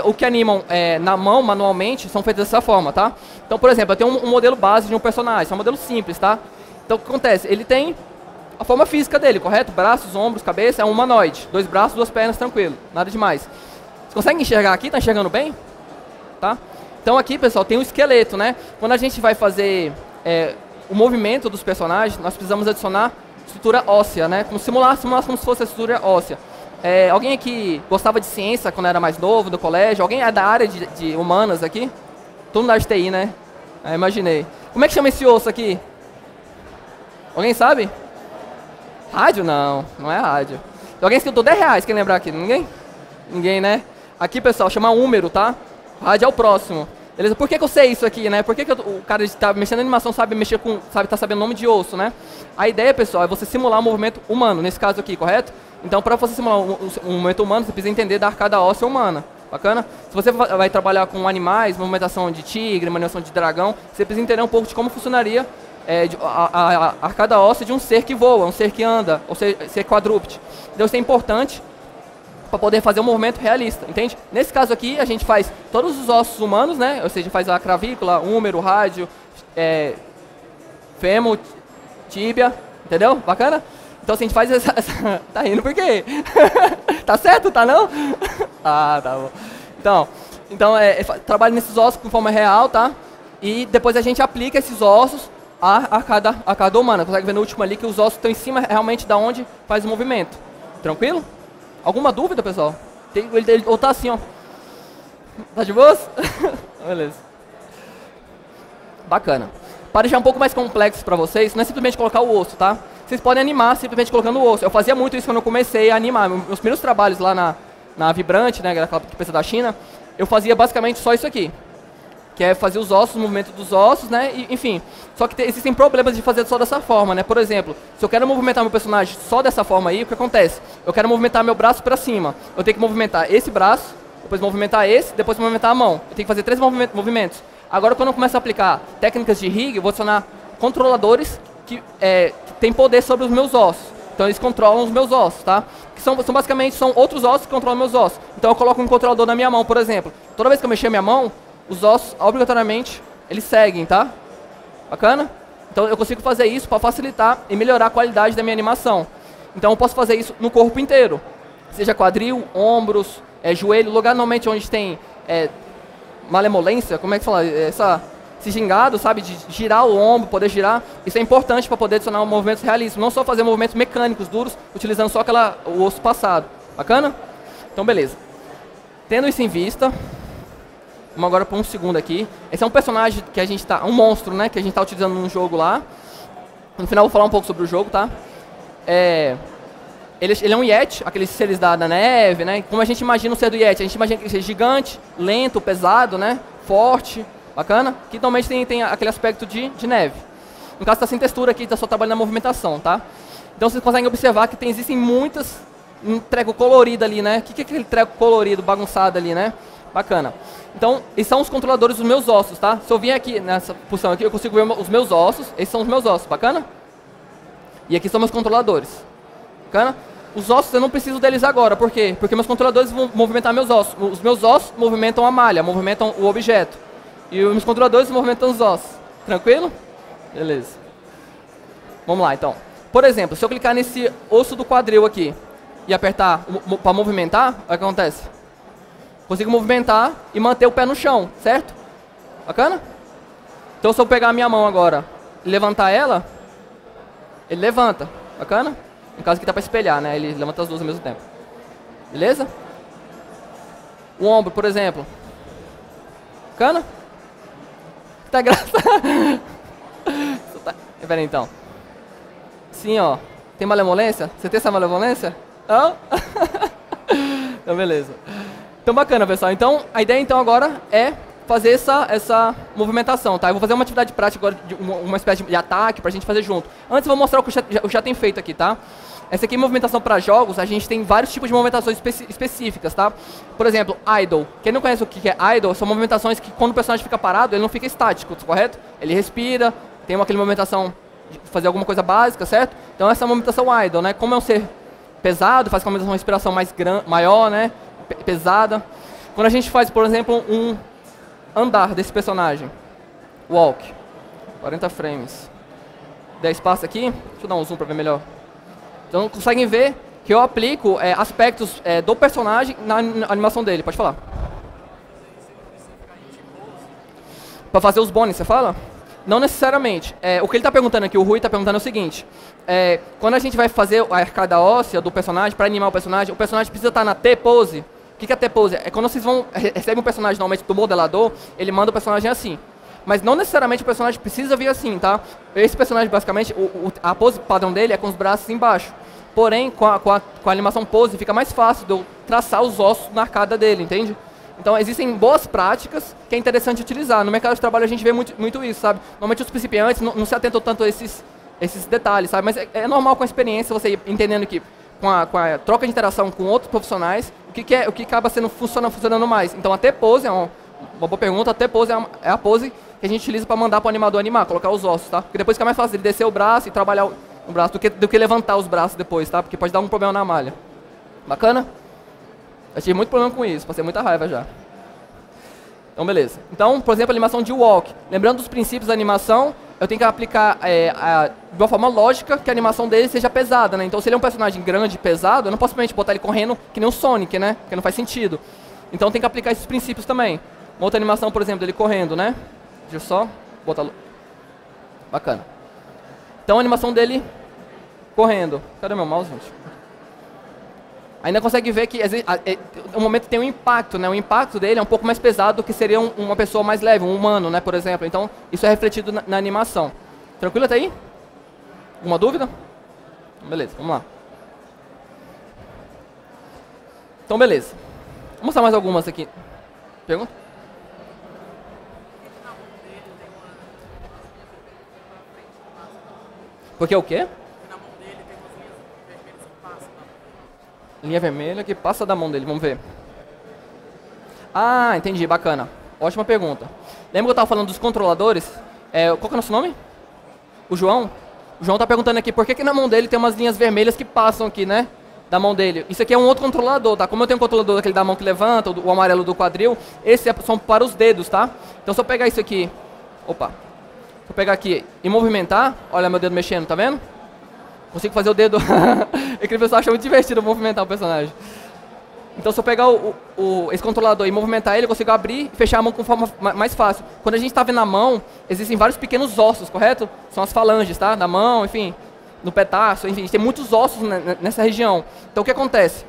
S1: o que animam na mão, manualmente, são feitos dessa forma, tá? Então, por exemplo, eu tenho um modelo base de um personagem, é um modelo simples, tá? Então, o que acontece? Ele tem a forma física dele, correto? Braços, ombros, cabeça, é um humanoide. 2 braços, 2 pernas, tranquilo. Nada demais. Vocês conseguem enxergar aqui? Tá enxergando bem? Tá? Então, aqui, pessoal, tem um esqueleto, né? Quando a gente vai fazer o movimento dos personagens, nós precisamos adicionar estrutura óssea, né? Simular como se fosse a estrutura óssea. Alguém aqui gostava de ciência quando era mais novo, do colégio? Alguém é da área de humanas aqui? Todo mundo da área de TI, né? Imaginei. Como é que chama esse osso aqui? Alguém sabe? Rádio? Não, não é rádio. Alguém escritou R$10, quem lembrar aqui? Ninguém? Ninguém, né? Aqui, pessoal, chama húmero, tá? Rádio é o próximo. Beleza? Por que eu sei isso aqui, né? Por que o cara que tá mexendo na animação tá sabendo o nome de osso, né? A ideia, pessoal, é você simular um movimento humano, nesse caso aqui, correto? Então, para você simular um movimento humano, você precisa entender da arcada óssea humana. Bacana? Se você vai trabalhar com animais, movimentação de tigre, movimentação de dragão, você precisa entender um pouco de como funcionaria a arcada óssea de um ser que voa, um ser que anda, ou ser quadrúpede. Então, isso é importante para poder fazer um movimento realista, entende? Nesse caso aqui, a gente faz todos os ossos humanos, né? Ou seja, faz a clavícula, húmero, rádio, fêmur, tíbia, entendeu? Bacana? Então, assim, a gente faz essa... Tá rindo por quê? Tá certo, tá não? Ah, tá bom. Então trabalho nesses ossos com forma real, tá? E depois a gente aplica esses ossos à arcada humana. Consegue ver no último ali que os ossos estão em cima realmente da onde faz o movimento. Tranquilo? Alguma dúvida, pessoal? Ou tá assim, ó. Tá de boas? Beleza. Bacana. Para deixar um pouco mais complexo para vocês, não é simplesmente colocar o osso, tá? Vocês podem animar simplesmente colocando o osso. Eu fazia muito isso quando eu comecei a animar. Meus primeiros trabalhos lá na Vibrante, né, aquela empresa da China, eu fazia basicamente só isso aqui. Que é fazer os ossos, o movimento dos ossos, né, e, enfim. Só que existem problemas de fazer só dessa forma, né. Por exemplo, se eu quero movimentar meu personagem só dessa forma aí, o que acontece? Eu quero movimentar meu braço para cima. Eu tenho que movimentar esse braço, depois movimentar esse, depois movimentar a mão. Eu tenho que fazer 3 movimentos. Agora, quando eu começo a aplicar técnicas de rig, eu vou adicionar controladores que têm poder sobre os meus ossos. Então, eles controlam os meus ossos, tá? Que basicamente são outros ossos que controlam meus ossos. Então, eu coloco um controlador na minha mão, por exemplo. Toda vez que eu mexer minha mão, os ossos, obrigatoriamente, eles seguem, tá? Bacana? Então, eu consigo fazer isso para facilitar e melhorar a qualidade da minha animação. Então, eu posso fazer isso no corpo inteiro. Seja quadril, ombros, joelho, lugar normalmente onde tem malemolência, como é que fala? Esse gingado, sabe? De girar o ombro, poder girar. Isso é importante para poder adicionar movimentos realistas. Não só fazer movimentos mecânicos duros, utilizando só o osso passado. Bacana? Então, beleza. Tendo isso em vista, vamos agora para um segundo aqui. Esse é um personagem que a gente tá... Um monstro, né? Que a gente tá utilizando num jogo lá. No final eu vou falar um pouco sobre o jogo, tá? Ele é um Yeti, aqueles seres da neve, né? Como a gente imagina o ser do Yeti? A gente imagina que ele seja gigante, lento, pesado, né? Forte, bacana? Que normalmente tem aquele aspecto de neve. No caso, está sem textura aqui, está só trabalhando na movimentação, tá? Então vocês conseguem observar que existem um treco colorido ali, né? O que é aquele treco colorido, bagunçado ali, né? Bacana. Então, esses são os controladores dos meus ossos, tá? Se eu vier aqui nessa posição aqui, eu consigo ver os meus ossos. Esses são os meus ossos, bacana? E aqui são meus controladores. Bacana? Os ossos eu não preciso deles agora, por quê? Porque meus controladores vão movimentar meus ossos. Os meus ossos movimentam a malha, movimentam o objeto. E os meus controladores movimentam os ossos. Tranquilo? Beleza. Vamos lá, então. Por exemplo, se eu clicar nesse osso do quadril aqui e apertar para movimentar, o que acontece? Consigo movimentar e manter o pé no chão, certo? Bacana? Então, se eu pegar a minha mão agora e levantar ela, ele levanta. Bacana? No caso aqui tá para espelhar, né? Ele levanta as duas ao mesmo tempo. Beleza? O ombro, por exemplo. Bacana? Tá engraçado. Pera aí, então. Sim, ó. Tem malemolência? Você tem essa malemolência? Não? Então, beleza. Então, bacana, pessoal. Então, a ideia, então, agora é fazer essa movimentação, tá? Eu vou fazer uma atividade prática agora, uma espécie de ataque pra gente fazer junto. Antes, eu vou mostrar o que eu já tenho feito aqui, tá? Essa aqui é movimentação para jogos, a gente tem vários tipos de movimentações específicas, tá? Por exemplo, idle. Quem não conhece o que é idle, são movimentações que quando o personagem fica parado, ele não fica estático, correto? Ele respira, tem aquela movimentação de fazer alguma coisa básica, certo? Então essa é a movimentação idle, né? Como é um ser pesado, faz com uma respiração maior, né? Pesada. Quando a gente faz, por exemplo, um andar desse personagem, walk, 40 frames, 10 passos aqui, deixa eu dar um zoom para ver melhor. Então, conseguem ver que eu aplico aspectos do personagem na animação dele. Pode falar. Para fazer os bônus, você fala? Não necessariamente. O que ele está perguntando aqui, o Rui está perguntando é o seguinte. Quando a gente vai fazer a arcada óssea do personagem, para animar o personagem precisa estar na T-pose. O que é T-pose? É quando vocês recebem um personagem normalmente do modelador, ele manda o personagem assim. Mas não necessariamente o personagem precisa vir assim, tá? Esse personagem, basicamente, a pose padrão dele é com os braços embaixo. Porém, com a animação pose, fica mais fácil de eu traçar os ossos na arcada dele, entende? Então, existem boas práticas que é interessante utilizar. No mercado de trabalho, a gente vê muito isso, sabe? Normalmente, os principiantes não se atentam tanto a esses detalhes, sabe? Mas é normal com a experiência, você ir entendendo que com a troca de interação com outros profissionais, o que acaba funcionando mais. Então, a T-pose é uma boa pergunta. A T-pose é a pose que a gente utiliza para mandar para o animador animar, colocar os ossos, tá? Porque depois fica mais fácil ele descer o braço e trabalhar o braço do que levantar os braços depois, tá? Porque pode dar um problema na malha. Bacana? Eu tive muito problema com isso, passei muita raiva já. Então, beleza. Então, por exemplo, a animação de walk. Lembrando dos princípios da animação, eu tenho que aplicar de uma forma lógica que a animação dele seja pesada, né? Então, se ele é um personagem grande e pesado, eu não posso simplesmente botar ele correndo que nem o Sonic, né? Porque não faz sentido. Então, tem que aplicar esses princípios também. Uma outra animação, por exemplo, dele correndo, né? Deixa eu só botar... Bacana. Então, a animação dele correndo. Cadê meu mouse, gente? Ainda consegue ver que no momento tem um impacto, né? O impacto dele é um pouco mais pesado do que seria uma pessoa mais leve, um humano, né? Por exemplo. Então, isso é refletido na animação. Tranquilo até aí? Alguma dúvida? Beleza, vamos lá. Então, beleza. Vou mostrar mais algumas aqui. Pergunta? Porque o quê? Linha vermelha que passa da mão dele, vamos ver. Ah, entendi, bacana. Ótima pergunta. Lembra que eu estava falando dos controladores? Qual que é o nosso nome? O João? O João está perguntando aqui por que na mão dele tem umas linhas vermelhas que passam aqui, né? Da mão dele. Isso aqui é um outro controlador, tá? Como eu tenho um controlador daquele da mão que levanta, o amarelo do quadril, esses são para os dedos, tá? Então se eu pegar isso aqui... Opa. Se eu pegar aqui e movimentar, olha meu dedo mexendo, tá vendo? Consigo fazer o dedo... Aquele pessoal acha muito divertido movimentar o personagem. Então se eu pegar esse controlador e movimentar ele, eu consigo abrir e fechar a mão com forma mais fácil. Quando a gente está vendo a mão, existem vários pequenos ossos, correto? São as falanges, tá? Da mão, enfim, no pedaço, enfim, tem muitos ossos nessa região. Então o que acontece?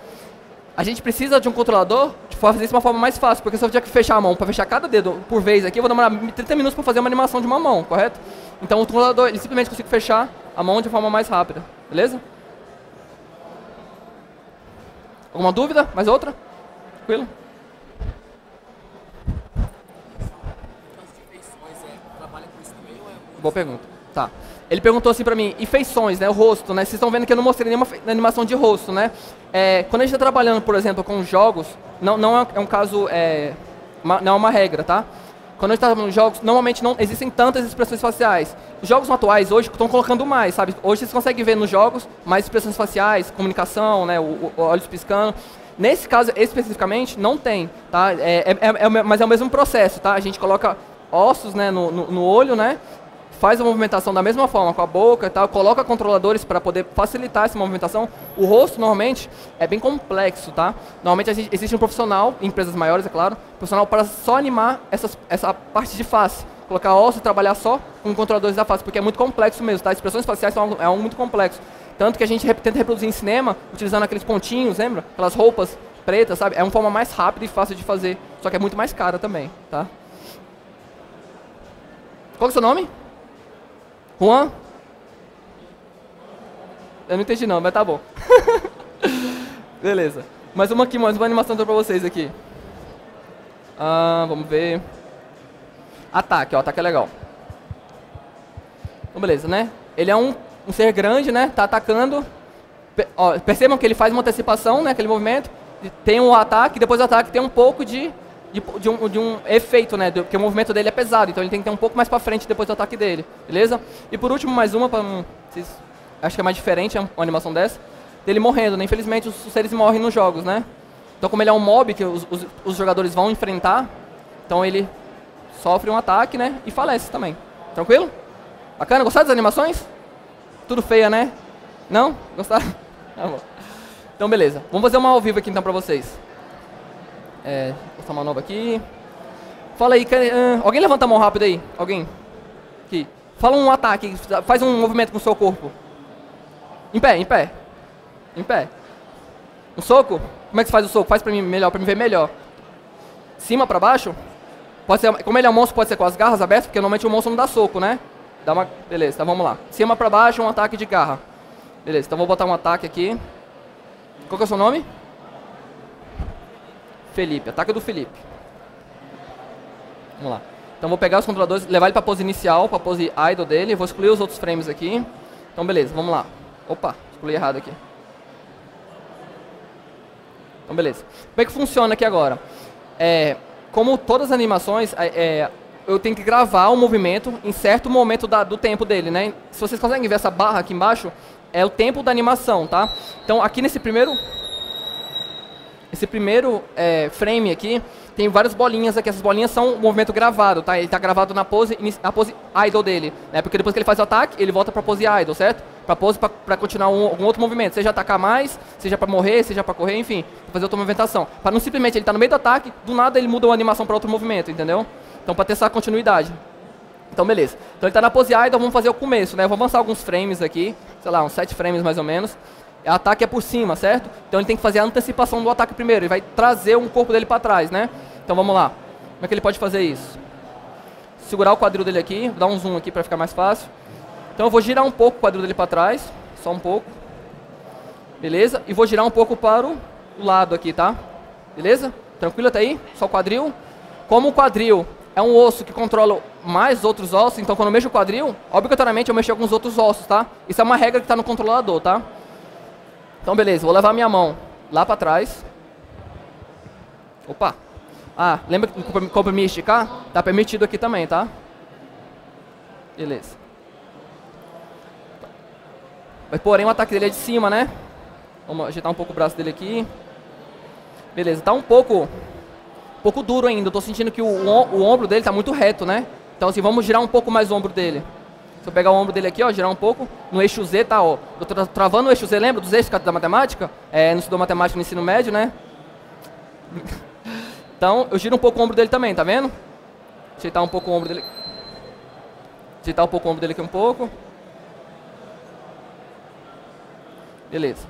S1: A gente precisa de um controlador de fazer isso de uma forma mais fácil, porque se eu tiver que fechar a mão para fechar cada dedo por vez aqui, eu vou demorar 30 minutos para fazer uma animação de uma mão, correto? Então o controlador, ele simplesmente consegue fechar a mão de forma mais rápida, beleza? Alguma dúvida? Mais outra? Tranquilo? Boa pergunta. Tá. Ele perguntou assim pra mim, e feições, né? O rosto, né? Vocês estão vendo que eu não mostrei nenhuma animação de rosto, né? Quando a gente está trabalhando, por exemplo, com jogos, não é um caso, não é uma regra, tá? Quando a gente está trabalhando com jogos, normalmente não existem tantas expressões faciais. Os jogos atuais hoje estão colocando mais, sabe? Hoje vocês conseguem ver nos jogos mais expressões faciais, comunicação, né? Olhos piscando. Nesse caso, especificamente, não tem, tá? Mas é o mesmo processo, tá? A gente coloca ossos, né, no olho, né? Faz a movimentação da mesma forma com a boca e tal, coloca controladores para poder facilitar essa movimentação. O rosto, normalmente, é bem complexo, tá? Normalmente existe um profissional, em empresas maiores, é claro, profissional para só animar essa parte de face. Colocar ossos e trabalhar só com controladores da face, porque é muito complexo mesmo, tá? Expressões faciais são algo muito complexo. Tanto que a gente tenta reproduzir em cinema, utilizando aqueles pontinhos, lembra? Aquelas roupas pretas, sabe? É uma forma mais rápida e fácil de fazer, só que é muito mais cara também, tá? Qual que é o seu nome? Juan? Eu não entendi não, mas tá bom. Beleza. Mais uma aqui, mais uma animação pra vocês aqui. Vamos ver. Ataque, ó, ataque é legal. Então, beleza, né? Ele é um ser grande, né? Tá atacando. Ó, percebam que ele faz uma antecipação, né? Aquele movimento. Tem um ataque, depois do ataque tem um pouco de um efeito, né? Porque o movimento dele é pesado, então ele tem que ter um pouco mais pra frente depois do ataque dele, beleza? E por último, mais uma, acho que é mais diferente uma animação dessa, dele morrendo, né? Infelizmente os seres morrem nos jogos, né? Então como ele é um mob que os jogadores vão enfrentar, então ele sofre um ataque, né? E falece também. Tranquilo? Bacana? Gostaram das animações? Tudo feia, né? Não? Gostaram? Tá bom. Então beleza, vamos fazer uma ao vivo aqui então pra vocês. Vou botar uma nova aqui. Fala aí, alguém levanta a mão rápido aí? Alguém? Aqui. Fala um ataque, faz um movimento com o seu corpo. Em pé, em pé. Em pé. Um soco? Como é que você faz o soco? Faz pra mim melhor, pra mim ver melhor. Cima pra baixo? Pode ser, como ele é um monstro, pode ser com as garras abertas, porque normalmente o monstro não dá soco, né? Beleza, então vamos lá. Cima pra baixo, um ataque de garra. Beleza, então vou botar um ataque aqui. Qual que é o seu nome? Felipe, ataque do Felipe. Vamos lá. Então vou pegar os controladores, levar ele pra pose inicial, pra pose idle dele. Vou excluir os outros frames aqui. Então beleza, vamos lá. Opa, excluí errado aqui. Então beleza. Como é que funciona aqui agora? Como todas as animações, eu tenho que gravar o movimento em certo momento do tempo dele, né? Se vocês conseguem ver essa barra aqui embaixo, é o tempo da animação, tá? Então aqui nesse primeiro frame aqui, tem várias bolinhas aqui. Essas bolinhas são o movimento gravado, tá? Ele tá gravado na pose idle dele, né? Porque depois que ele faz o ataque, ele volta pra pose idle, certo? Pra pose pra continuar algum outro movimento, seja atacar mais, seja pra morrer, seja pra correr, enfim, pra fazer outra movimentação. Pra não simplesmente ele tá no meio do ataque, do nada ele muda a animação pra outro movimento, entendeu? Então pra testar a continuidade. Então beleza. Então ele tá na pose idle, vamos fazer o começo, né? Eu vou avançar alguns frames aqui, sei lá, uns 7 frames mais ou menos. O ataque é por cima, certo? Então ele tem que fazer a antecipação do ataque primeiro. Ele vai trazer o corpo dele para trás, né? Então vamos lá. Como é que ele pode fazer isso? Segurar o quadril dele aqui. Vou dar um zoom aqui para ficar mais fácil. Então eu vou girar um pouco o quadril dele para trás. Só um pouco. Beleza? E vou girar um pouco para o lado aqui, tá? Beleza? Tranquilo até aí? Só o quadril. Como o quadril é um osso que controla mais outros ossos, então quando eu mexo o quadril, obrigatoriamente eu mexo alguns outros ossos, tá? Isso é uma regra que está no controlador, tá? Então beleza, vou levar minha mão lá pra trás. Opa. Lembra que comprimir e esticar? Tá permitido aqui também, tá? Beleza. Mas porém o ataque dele é de cima, né? Vamos ajeitar um pouco o braço dele aqui. Beleza, tá um pouco duro ainda. Eu tô sentindo que o ombro dele tá muito reto, né? Então assim, vamos girar um pouco mais o ombro dele. Se eu pegar o ombro dele aqui, ó, girar um pouco, no eixo Z, tá, ó. Eu tô travando o eixo Z, lembra dos eixos da matemática? No estudou matemática no ensino médio, né? Então, eu giro um pouco o ombro dele também, tá vendo? Ajeitar um pouco o ombro dele. Ajeitar um pouco o ombro dele aqui um pouco. Beleza.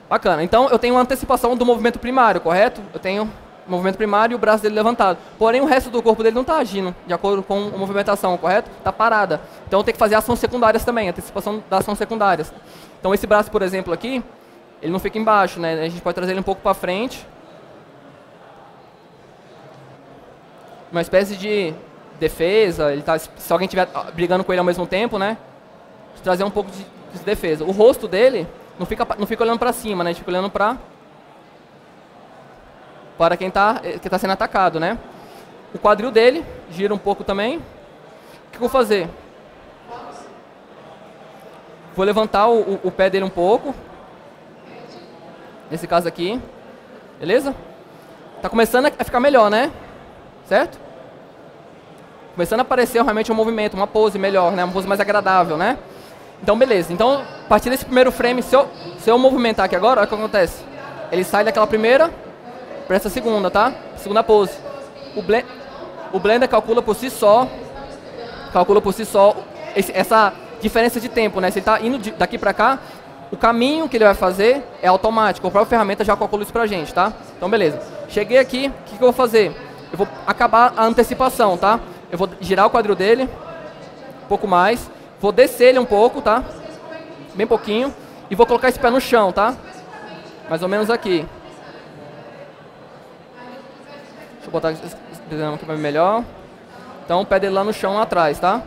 S1: Bacana. Então, eu tenho uma antecipação do movimento primário, correto? Eu tenho o movimento primário e o braço dele levantado. Porém, o resto do corpo dele não está agindo de acordo com a movimentação, correto? Está parada. Então, eu tenho que fazer ações secundárias também, antecipação das ações secundárias. Então, esse braço, por exemplo, aqui, ele não fica embaixo, né? A gente pode trazer ele um pouco para frente. Uma espécie de defesa. Ele tá, se alguém estiver brigando com ele ao mesmo tempo, né? Trazer um pouco de defesa. O rosto dele não fica olhando para cima, né? A gente fica olhando para quem está sendo atacado, né? O quadril dele gira um pouco também. O que eu vou fazer? Vou levantar o pé dele um pouco. Nesse caso aqui. Beleza? Tá começando a ficar melhor, né? Certo? Começando a aparecer realmente um movimento, uma pose melhor, né? Uma pose mais agradável, né? Então, beleza. Então, a partir desse primeiro frame, se eu movimentar aqui agora, olha o que acontece. Ele sai daquela primeira para essa segunda, tá? Segunda pose. O Blender calcula por si só essa diferença de tempo, né? Se ele está indo daqui para cá, o caminho que ele vai fazer é automático, a própria ferramenta já calcula isso pra gente, tá? Então, beleza. Cheguei aqui, o que eu vou fazer? Eu vou acabar a antecipação, tá? Eu vou girar o quadril dele, um pouco mais, vou descer ele um pouco, tá? Bem pouquinho, e vou colocar esse pé no chão, tá? Mais ou menos aqui. Deixa eu botar esse desenho aqui pra ver melhor. Então, o pé dele lá no chão, lá atrás, tá?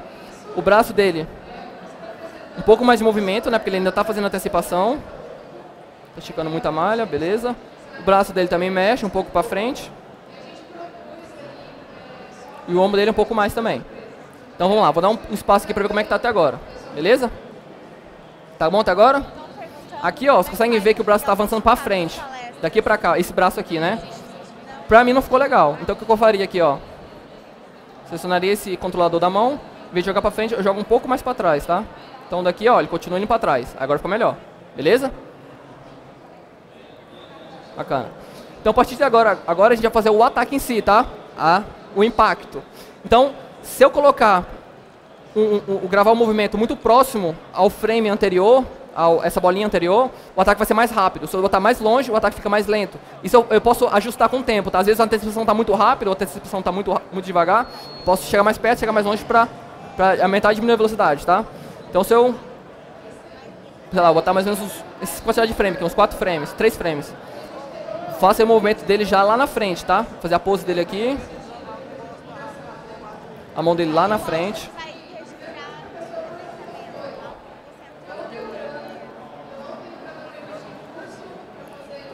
S1: O braço dele, um pouco mais de movimento, né? Porque ele ainda tá fazendo antecipação. Tá esticando muita malha, beleza. O braço dele também mexe um pouco pra frente. E o ombro dele um pouco mais também. Então, vamos lá. Vou dar um espaço aqui pra ver como é que tá até agora. Beleza? Tá bom até agora? Aqui, ó, vocês conseguem ver que o braço tá avançando pra frente. Daqui pra cá, esse braço aqui, né? Pra mim não ficou legal. Então, o que eu faria aqui, ó? Selecionaria esse controlador da mão. Em vez de jogar pra frente, eu jogo um pouco mais pra trás, tá? Então daqui, ó, ele continua indo pra trás. Agora ficou melhor. Beleza? Bacana. Então a partir de agora a gente vai fazer o ataque em si, tá? O impacto. Então, se eu colocar gravar o movimento muito próximo ao frame anterior, essa bolinha anterior, o ataque vai ser mais rápido. Se eu botar mais longe, o ataque fica mais lento. Isso eu posso ajustar com o tempo, tá? Às vezes a antecipação está muito rápida, ou a antecipação está muito devagar. Posso chegar mais perto, chegar mais longe para aumentar e diminuir a velocidade, tá? Então se eu, sei lá, botar mais ou menos essa quantidade de frame, que é uns 4 frames, 3 frames. Faço o movimento dele já lá na frente, tá? Vou fazer a pose dele aqui. A mão dele lá na frente.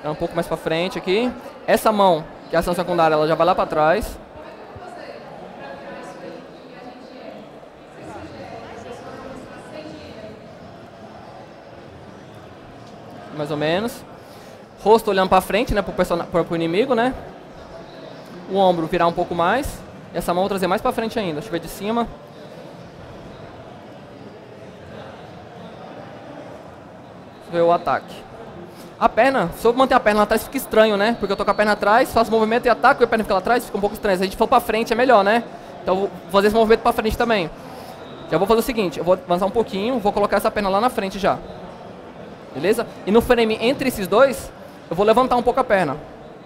S1: Um pouco mais pra frente aqui. Essa mão, que é a ação secundária, ela já vai lá pra trás. Mais ou menos. Rosto olhando pra frente, né, pro inimigo, né. O ombro virar um pouco mais. E essa mão eu vou trazer mais pra frente ainda. Deixa eu ver de cima. Deixa eu ver o ataque. A perna, se eu manter a perna lá atrás fica estranho, né? Porque eu tô com a perna atrás, faço o movimento e ataco e a perna fica lá atrás, fica um pouco estranho. Se a gente for pra frente é melhor, né? Então eu vou fazer esse movimento pra frente também. Já vou fazer o seguinte, eu vou avançar um pouquinho, vou colocar essa perna lá na frente já. Beleza? E no frame entre esses dois, eu vou levantar um pouco a perna.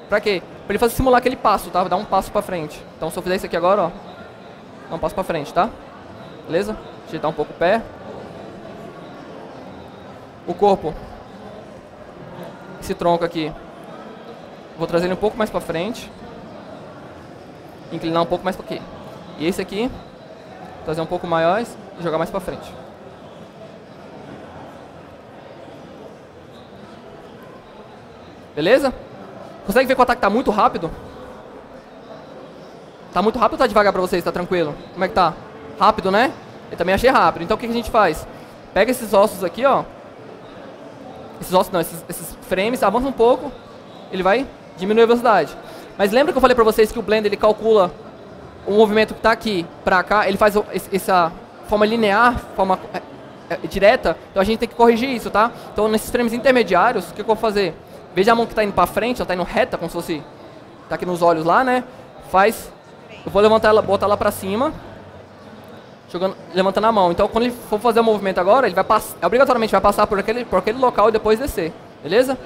S1: Pra quê? Pra ele simular aquele passo, tá? Vou dar um passo pra frente. Então se eu fizer isso aqui agora, ó, dá um passo pra frente, tá? Beleza? Ajeitar um pouco o pé. O corpo. Esse tronco aqui, vou trazer ele um pouco mais pra frente. Inclinar um pouco mais pra aqui. E esse aqui, trazer um pouco maior e jogar mais pra frente. Beleza? Consegue ver que o ataque tá muito rápido? Tá muito rápido ou tá devagar pra vocês? Tá tranquilo? Como é que tá? Rápido, né? Eu também achei rápido. Então o que a gente faz? Pega esses ossos aqui, ó. Esses ossos não, esses frames, avança um pouco, ele vai diminuir a velocidade. Mas lembra que eu falei pra vocês que o Blender ele calcula o movimento que tá aqui pra cá, ele faz essa forma linear, forma direta, então a gente tem que corrigir isso, tá? Então nesses frames intermediários, o que eu vou fazer? Veja a mão que tá indo pra frente, ela tá indo reta, como se fosse, tá aqui nos olhos lá, né? Eu vou levantar ela, botar ela pra cima, levantando a mão. Então quando ele for fazer o movimento agora, ele vai obrigatoriamente vai passar por aquele local e depois descer, beleza?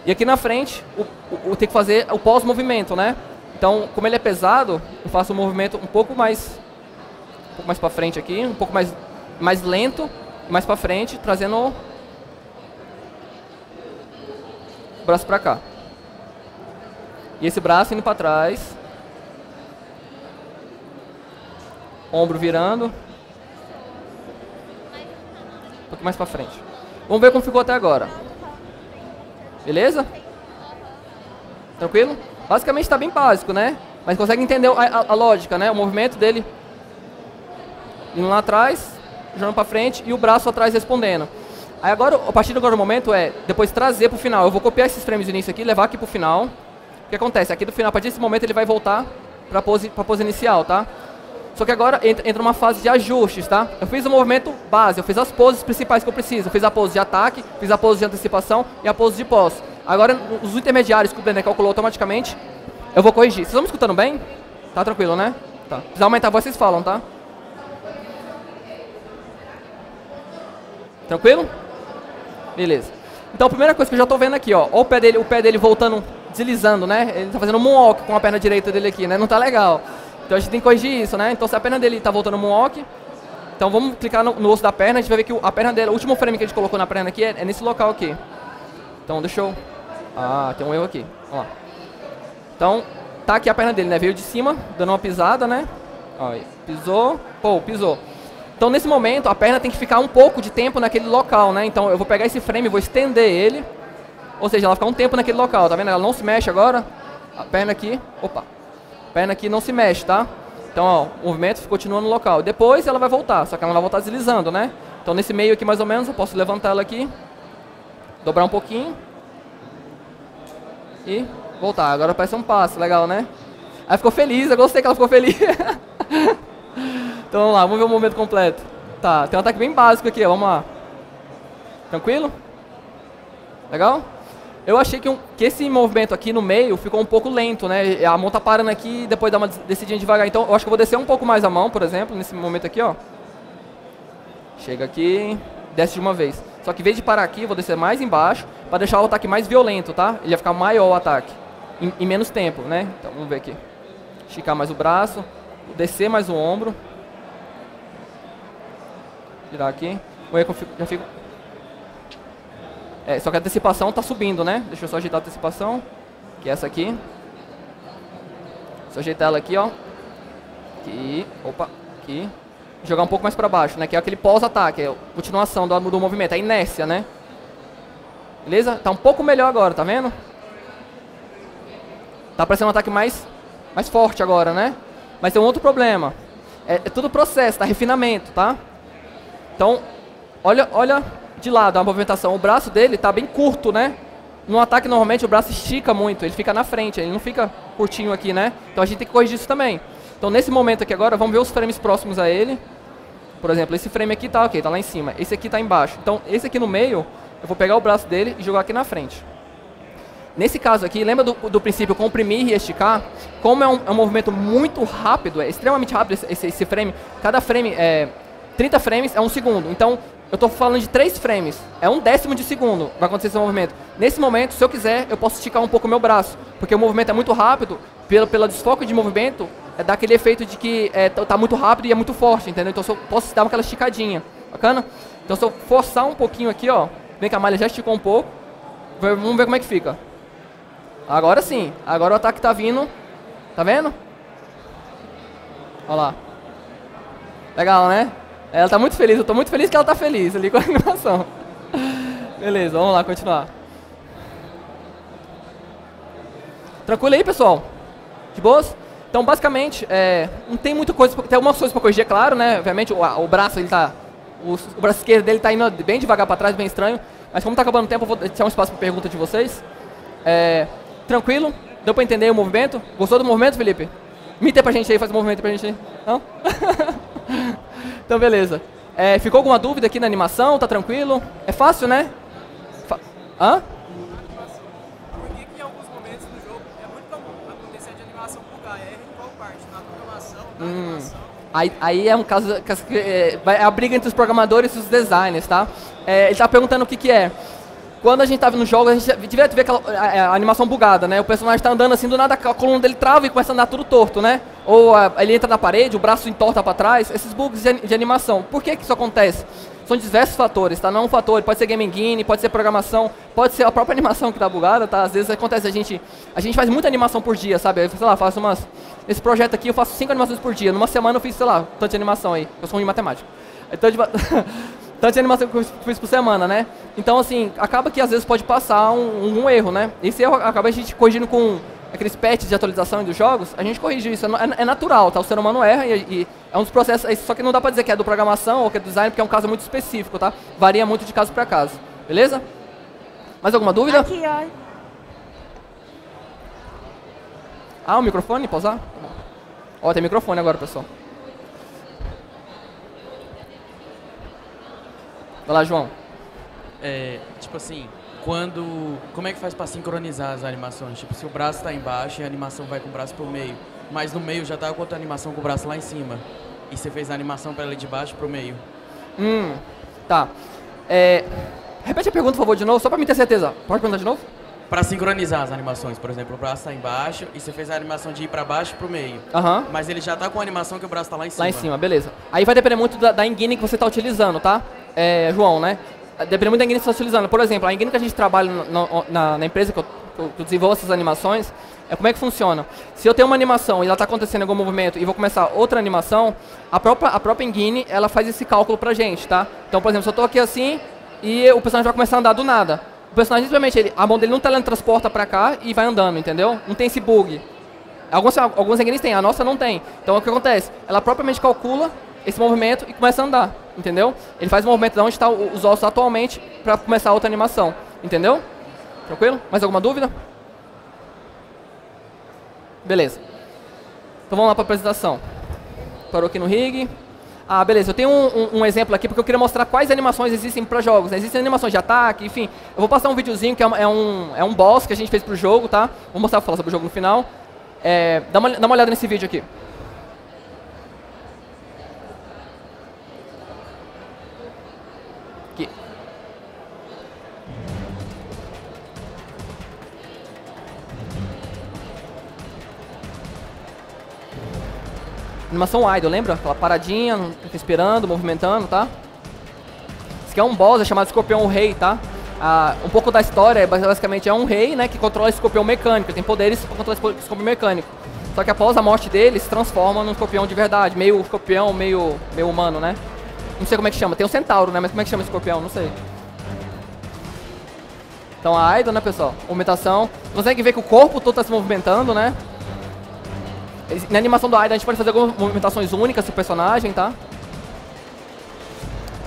S1: E aqui na frente, eu tenho que fazer o pós-movimento, né? Então, como ele é pesado, eu faço o movimento um pouco mais para frente aqui, um pouco mais lento, mais para frente, trazendo o braço para cá. E esse braço indo para trás. Ombro virando. Um pouco mais pra frente. Vamos ver como ficou até agora. Beleza? Tranquilo? Basicamente está bem básico, né? Mas consegue entender a lógica, né? O movimento dele indo lá atrás, jogando pra frente e o braço atrás respondendo. Aí agora, a partir do momento é depois trazer pro final. Eu vou copiar esses frames do início aqui, levar aqui pro final. O que acontece? Aqui do final, a partir desse momento ele vai voltar pra pose inicial, tá? Só que agora entra uma fase de ajustes, tá? Eu fiz o movimento base, eu fiz as poses principais que eu preciso. Eu fiz a pose de ataque, fiz a pose de antecipação e a pose de pós. Agora, os intermediários que o Blender calculou automaticamente, eu vou corrigir. Vocês estão me escutando bem? Tá tranquilo, né? Tá. Se precisar aumentar a voz, vocês falam, tá? Tranquilo? Beleza. Então a primeira coisa que eu já tô vendo aqui, ó, o pé dele voltando, deslizando, né? Ele tá fazendo moonwalk com a perna direita dele aqui, né? Não tá legal. Então a gente tem que corrigir isso, né? Então se a perna dele tá voltando moonwalk, então vamos clicar no osso da perna, a gente vai ver que a perna dele, o último frame que a gente colocou na perna aqui é nesse local aqui. Então deixa eu... Ah, tem um erro aqui. Vamos lá. Então, tá aqui a perna dele, né? Veio de cima, dando uma pisada, né? Ó, pisou, pô, pisou. Então nesse momento a perna tem que ficar um pouco de tempo naquele local, né? Então eu vou pegar esse frame e vou estender ele. Ou seja, ela vai ficar um tempo naquele local, tá vendo? Ela não se mexe agora. A perna aqui, opa. A perna aqui não se mexe, tá? Então, ó, o movimento continua no local. Depois ela vai voltar, só que ela vai voltar deslizando, né? Então nesse meio aqui mais ou menos eu posso levantar ela aqui. Dobrar um pouquinho. E voltar. Agora parece um passo, legal, né? Aí ficou feliz, eu gostei que ela ficou feliz. Então vamos lá, vamos ver o movimento completo. Tá, tem um ataque bem básico aqui, ó, vamos lá. Tranquilo? Legal? Eu achei que esse movimento aqui no meio ficou um pouco lento, né? A mão tá parando aqui e depois dá uma descidinha devagar. Então eu acho que eu vou descer um pouco mais a mão, por exemplo, nesse momento aqui, ó. Chega aqui, desce de uma vez. Só que em vez de parar aqui, eu vou descer mais embaixo para deixar o ataque mais violento, tá? Ele vai ficar maior o ataque, em menos tempo, né? Então vamos ver aqui. Esticar mais o braço, descer mais o ombro. Tirar aqui. Já fico... só que a antecipação tá subindo, né? Deixa eu só ajeitar a antecipação, que é essa aqui. Só ajeitar ela aqui, ó. Aqui, opa, aqui. Jogar um pouco mais para baixo, né? Que é aquele pós-ataque, é a continuação do movimento, a inércia, né? Beleza? Tá um pouco melhor agora, tá vendo? Tá parecendo um ataque mais forte agora, né? Mas tem um outro problema. É tudo processo, tá? Refinamento, tá? Então, olha de lado a movimentação. O braço dele tá bem curto, né? No ataque, normalmente, o braço estica muito. Ele fica na frente, ele não fica curtinho aqui, né? Então, a gente tem que corrigir isso também. Então, nesse momento aqui agora, vamos ver os frames próximos a ele. Por exemplo, esse frame aqui tá ok, tá lá em cima. Esse aqui tá embaixo. Então, esse aqui no meio, eu vou pegar o braço dele e jogar aqui na frente. Nesse caso aqui, lembra do princípio comprimir e esticar? Como é um movimento muito rápido, é extremamente rápido esse frame. Cada frame, 30 frames é 1 segundo. Então, eu estou falando de 3 frames. É 1/10 de segundo vai acontecer esse movimento. Nesse momento, se eu quiser, eu posso esticar um pouco o meu braço. Porque o movimento é muito rápido, pela desfoque de movimento, dá aquele efeito de que tá muito rápido e é muito forte, entendeu? Então, eu posso dar aquela esticadinha. Bacana? Então, se eu forçar um pouquinho aqui, ó. Vem que a malha já esticou um pouco. Vamos ver como é que fica. Agora sim. Agora o ataque tá vindo. Tá vendo? Olha lá. Legal, né? Ela tá muito feliz. Eu tô muito feliz que ela tá feliz ali com a animação. Beleza, vamos lá, continuar. Tranquilo aí, pessoal? De boas? Então, basicamente, não tem muita coisa... Tem algumas coisas pra corrigir, é claro, né? Obviamente, o braço, ele tá... O braço esquerdo dele tá indo bem devagar pra trás, bem estranho. Mas como tá acabando o tempo, eu vou deixar um espaço pra pergunta de vocês. Tranquilo? Deu pra entender o movimento? Gostou do movimento, Felipe? Imita pra gente aí, faz um movimento pra gente aí. Não? Então, beleza. Ficou alguma dúvida aqui na animação? Tá tranquilo? É fácil, né? Hã?
S2: Por que em alguns momentos do jogo é muito comum acontecer de animação bugar? É em qual parte? Na programação, na animação?
S1: Aí é um caso... É a briga entre os programadores e os designers, tá? Ele tá perguntando o que é. Quando a gente tá no jogo, a gente devia ver aquela a animação bugada, né? O personagem tá andando assim, do nada a coluna dele trava e começa a andar tudo torto, né? Ou ele entra na parede, o braço entorta pra trás. Esses bugs de animação. Por que isso acontece? São diversos fatores, tá? Não é um fator, pode ser game engine, pode ser programação, pode ser a própria animação que tá bugada, tá? Às vezes acontece, a gente faz muita animação por dia, sabe? Eu, sei lá, faço esse projeto aqui eu faço 5 animações por dia. Numa semana eu fiz, sei lá, tanto de animação aí. Eu sou ruim em matemática. Então, tanto de animação que eu fiz por semana, né? Então, assim, acaba que às vezes pode passar um erro, né? Esse erro acaba a gente corrigindo com aqueles patches de atualização dos jogos, a gente corrige isso. É natural, tá? O ser humano erra e é um dos processos, só que não dá pra dizer que é do programação ou que é do design, porque é um caso muito específico, tá? Varia muito de caso pra caso. Beleza? Mais alguma dúvida?
S3: Aqui, ó.
S1: Ah, o microfone? Pausar? Tá bom. Ó, tem microfone agora, pessoal. Vai lá, João.
S4: Tipo assim, como é que faz pra sincronizar as animações? Tipo, se o braço tá embaixo e a animação vai com o braço pro meio, mas no meio já tá com outra animação com o braço lá em cima, e você fez a animação pra ela de baixo pro meio.
S1: Tá. Repete a pergunta, por favor, de novo, só pra me ter certeza. Pode perguntar de novo?
S4: Pra sincronizar as animações, por exemplo, o braço tá embaixo e você fez a animação de ir pra baixo e pro meio.
S1: Aham.
S4: Mas ele já tá com a animação que o braço tá lá em cima.
S1: Lá em cima, beleza. Aí vai depender muito da engine que você está utilizando, tá? João, né? Depende muito da engine que você está utilizando. Por exemplo, a engine que a gente trabalha na empresa que eu desenvolvo essas animações, como é que funciona? Se eu tenho uma animação e ela está acontecendo em algum movimento e vou começar outra animação, a própria engine, ela faz esse cálculo pra gente, tá? Então, por exemplo, se eu estou aqui assim e o personagem vai começar a andar do nada, o personagem simplesmente, a mão dele não teletransporta pra cá e vai andando, entendeu? Não tem esse bug. Alguns engines têm, a nossa não tem. Então, o que acontece? Ela propriamente calcula esse movimento e começa a andar, entendeu? Ele faz o movimento de onde estão os ossos atualmente para começar outra animação, entendeu? Tranquilo? Mais alguma dúvida? Beleza. Então vamos lá para a apresentação. Parou aqui no rig. Ah, beleza. Eu tenho um exemplo aqui porque eu queria mostrar quais animações existem para jogos, né? Existem animações de ataque, enfim. Eu vou passar um videozinho que é um boss que a gente fez pro jogo, tá? Vou mostrar, falar sobre o jogo no final. Dá uma olhada nesse vídeo aqui. Aqui. Animação idle, lembra? Aquela paradinha, respirando, movimentando, tá? Esse aqui é um boss, é chamado Escorpião Rei, tá? Um pouco da história, basicamente, é um rei, né, que controla esse escorpião mecânico, ele tem poderes para controlar esse escorpião mecânico. Só que após a morte dele, se transforma num escorpião de verdade, meio escorpião, meio humano, né? Não sei como é que chama, tem um centauro, né, mas como é que chama esse escorpião? Não sei. Então a idle, né, pessoal? Movimentação. Você consegue ver que o corpo todo está se movimentando, né? Na animação do idle a gente pode fazer algumas movimentações únicas pro personagem, tá?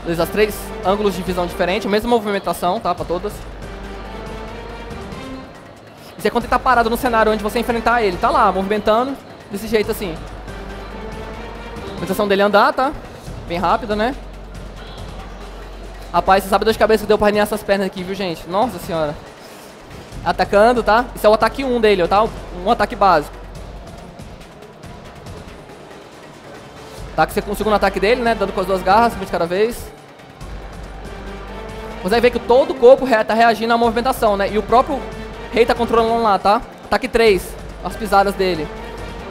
S1: As 3 ângulos de visão diferentes, mesma movimentação, tá? Pra todas. Isso é quando ele tá parado no cenário onde você enfrentar ele. Tá lá, movimentando, desse jeito assim. A movimentação dele é andar, tá? Bem rápida, né? Rapaz, você sabe a dor de cabeça que deu pra alinhar essas pernas aqui, viu, gente? Nossa senhora. Atacando, tá? Esse é o ataque 1 dele, tá? Um ataque básico. Tá? Que você com o segundo ataque dele, né? Dando com as 2 garras, de cada vez. Você vai ver que todo o corpo tá reagindo à movimentação, né? E o próprio rei tá controlando lá, tá? Ataque 3, as pisadas dele.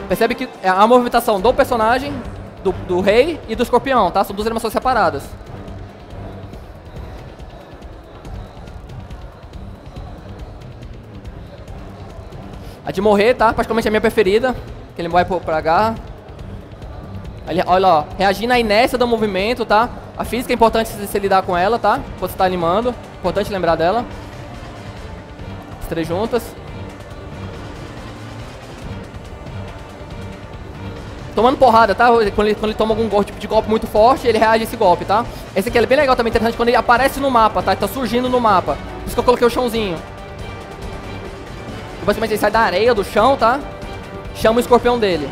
S1: Percebe que é a movimentação do personagem, do rei e do escorpião, tá? São 2 animações separadas. A de morrer, tá? Praticamente a minha preferida, que ele morre pra garra. Olha, ó, reagindo à inércia do movimento, tá? A física é importante você lidar com ela, tá? Quando você tá animando, importante lembrar dela. As 3 juntas. Tomando porrada, tá? Quando ele toma algum tipo de golpe muito forte, ele reage a esse golpe, tá? Esse aqui é bem legal também, interessante, quando ele aparece no mapa, tá? Ele tá surgindo no mapa. Por isso que eu coloquei o chãozinho. Basicamente ele sai da areia, do chão, tá? Chama o escorpião dele.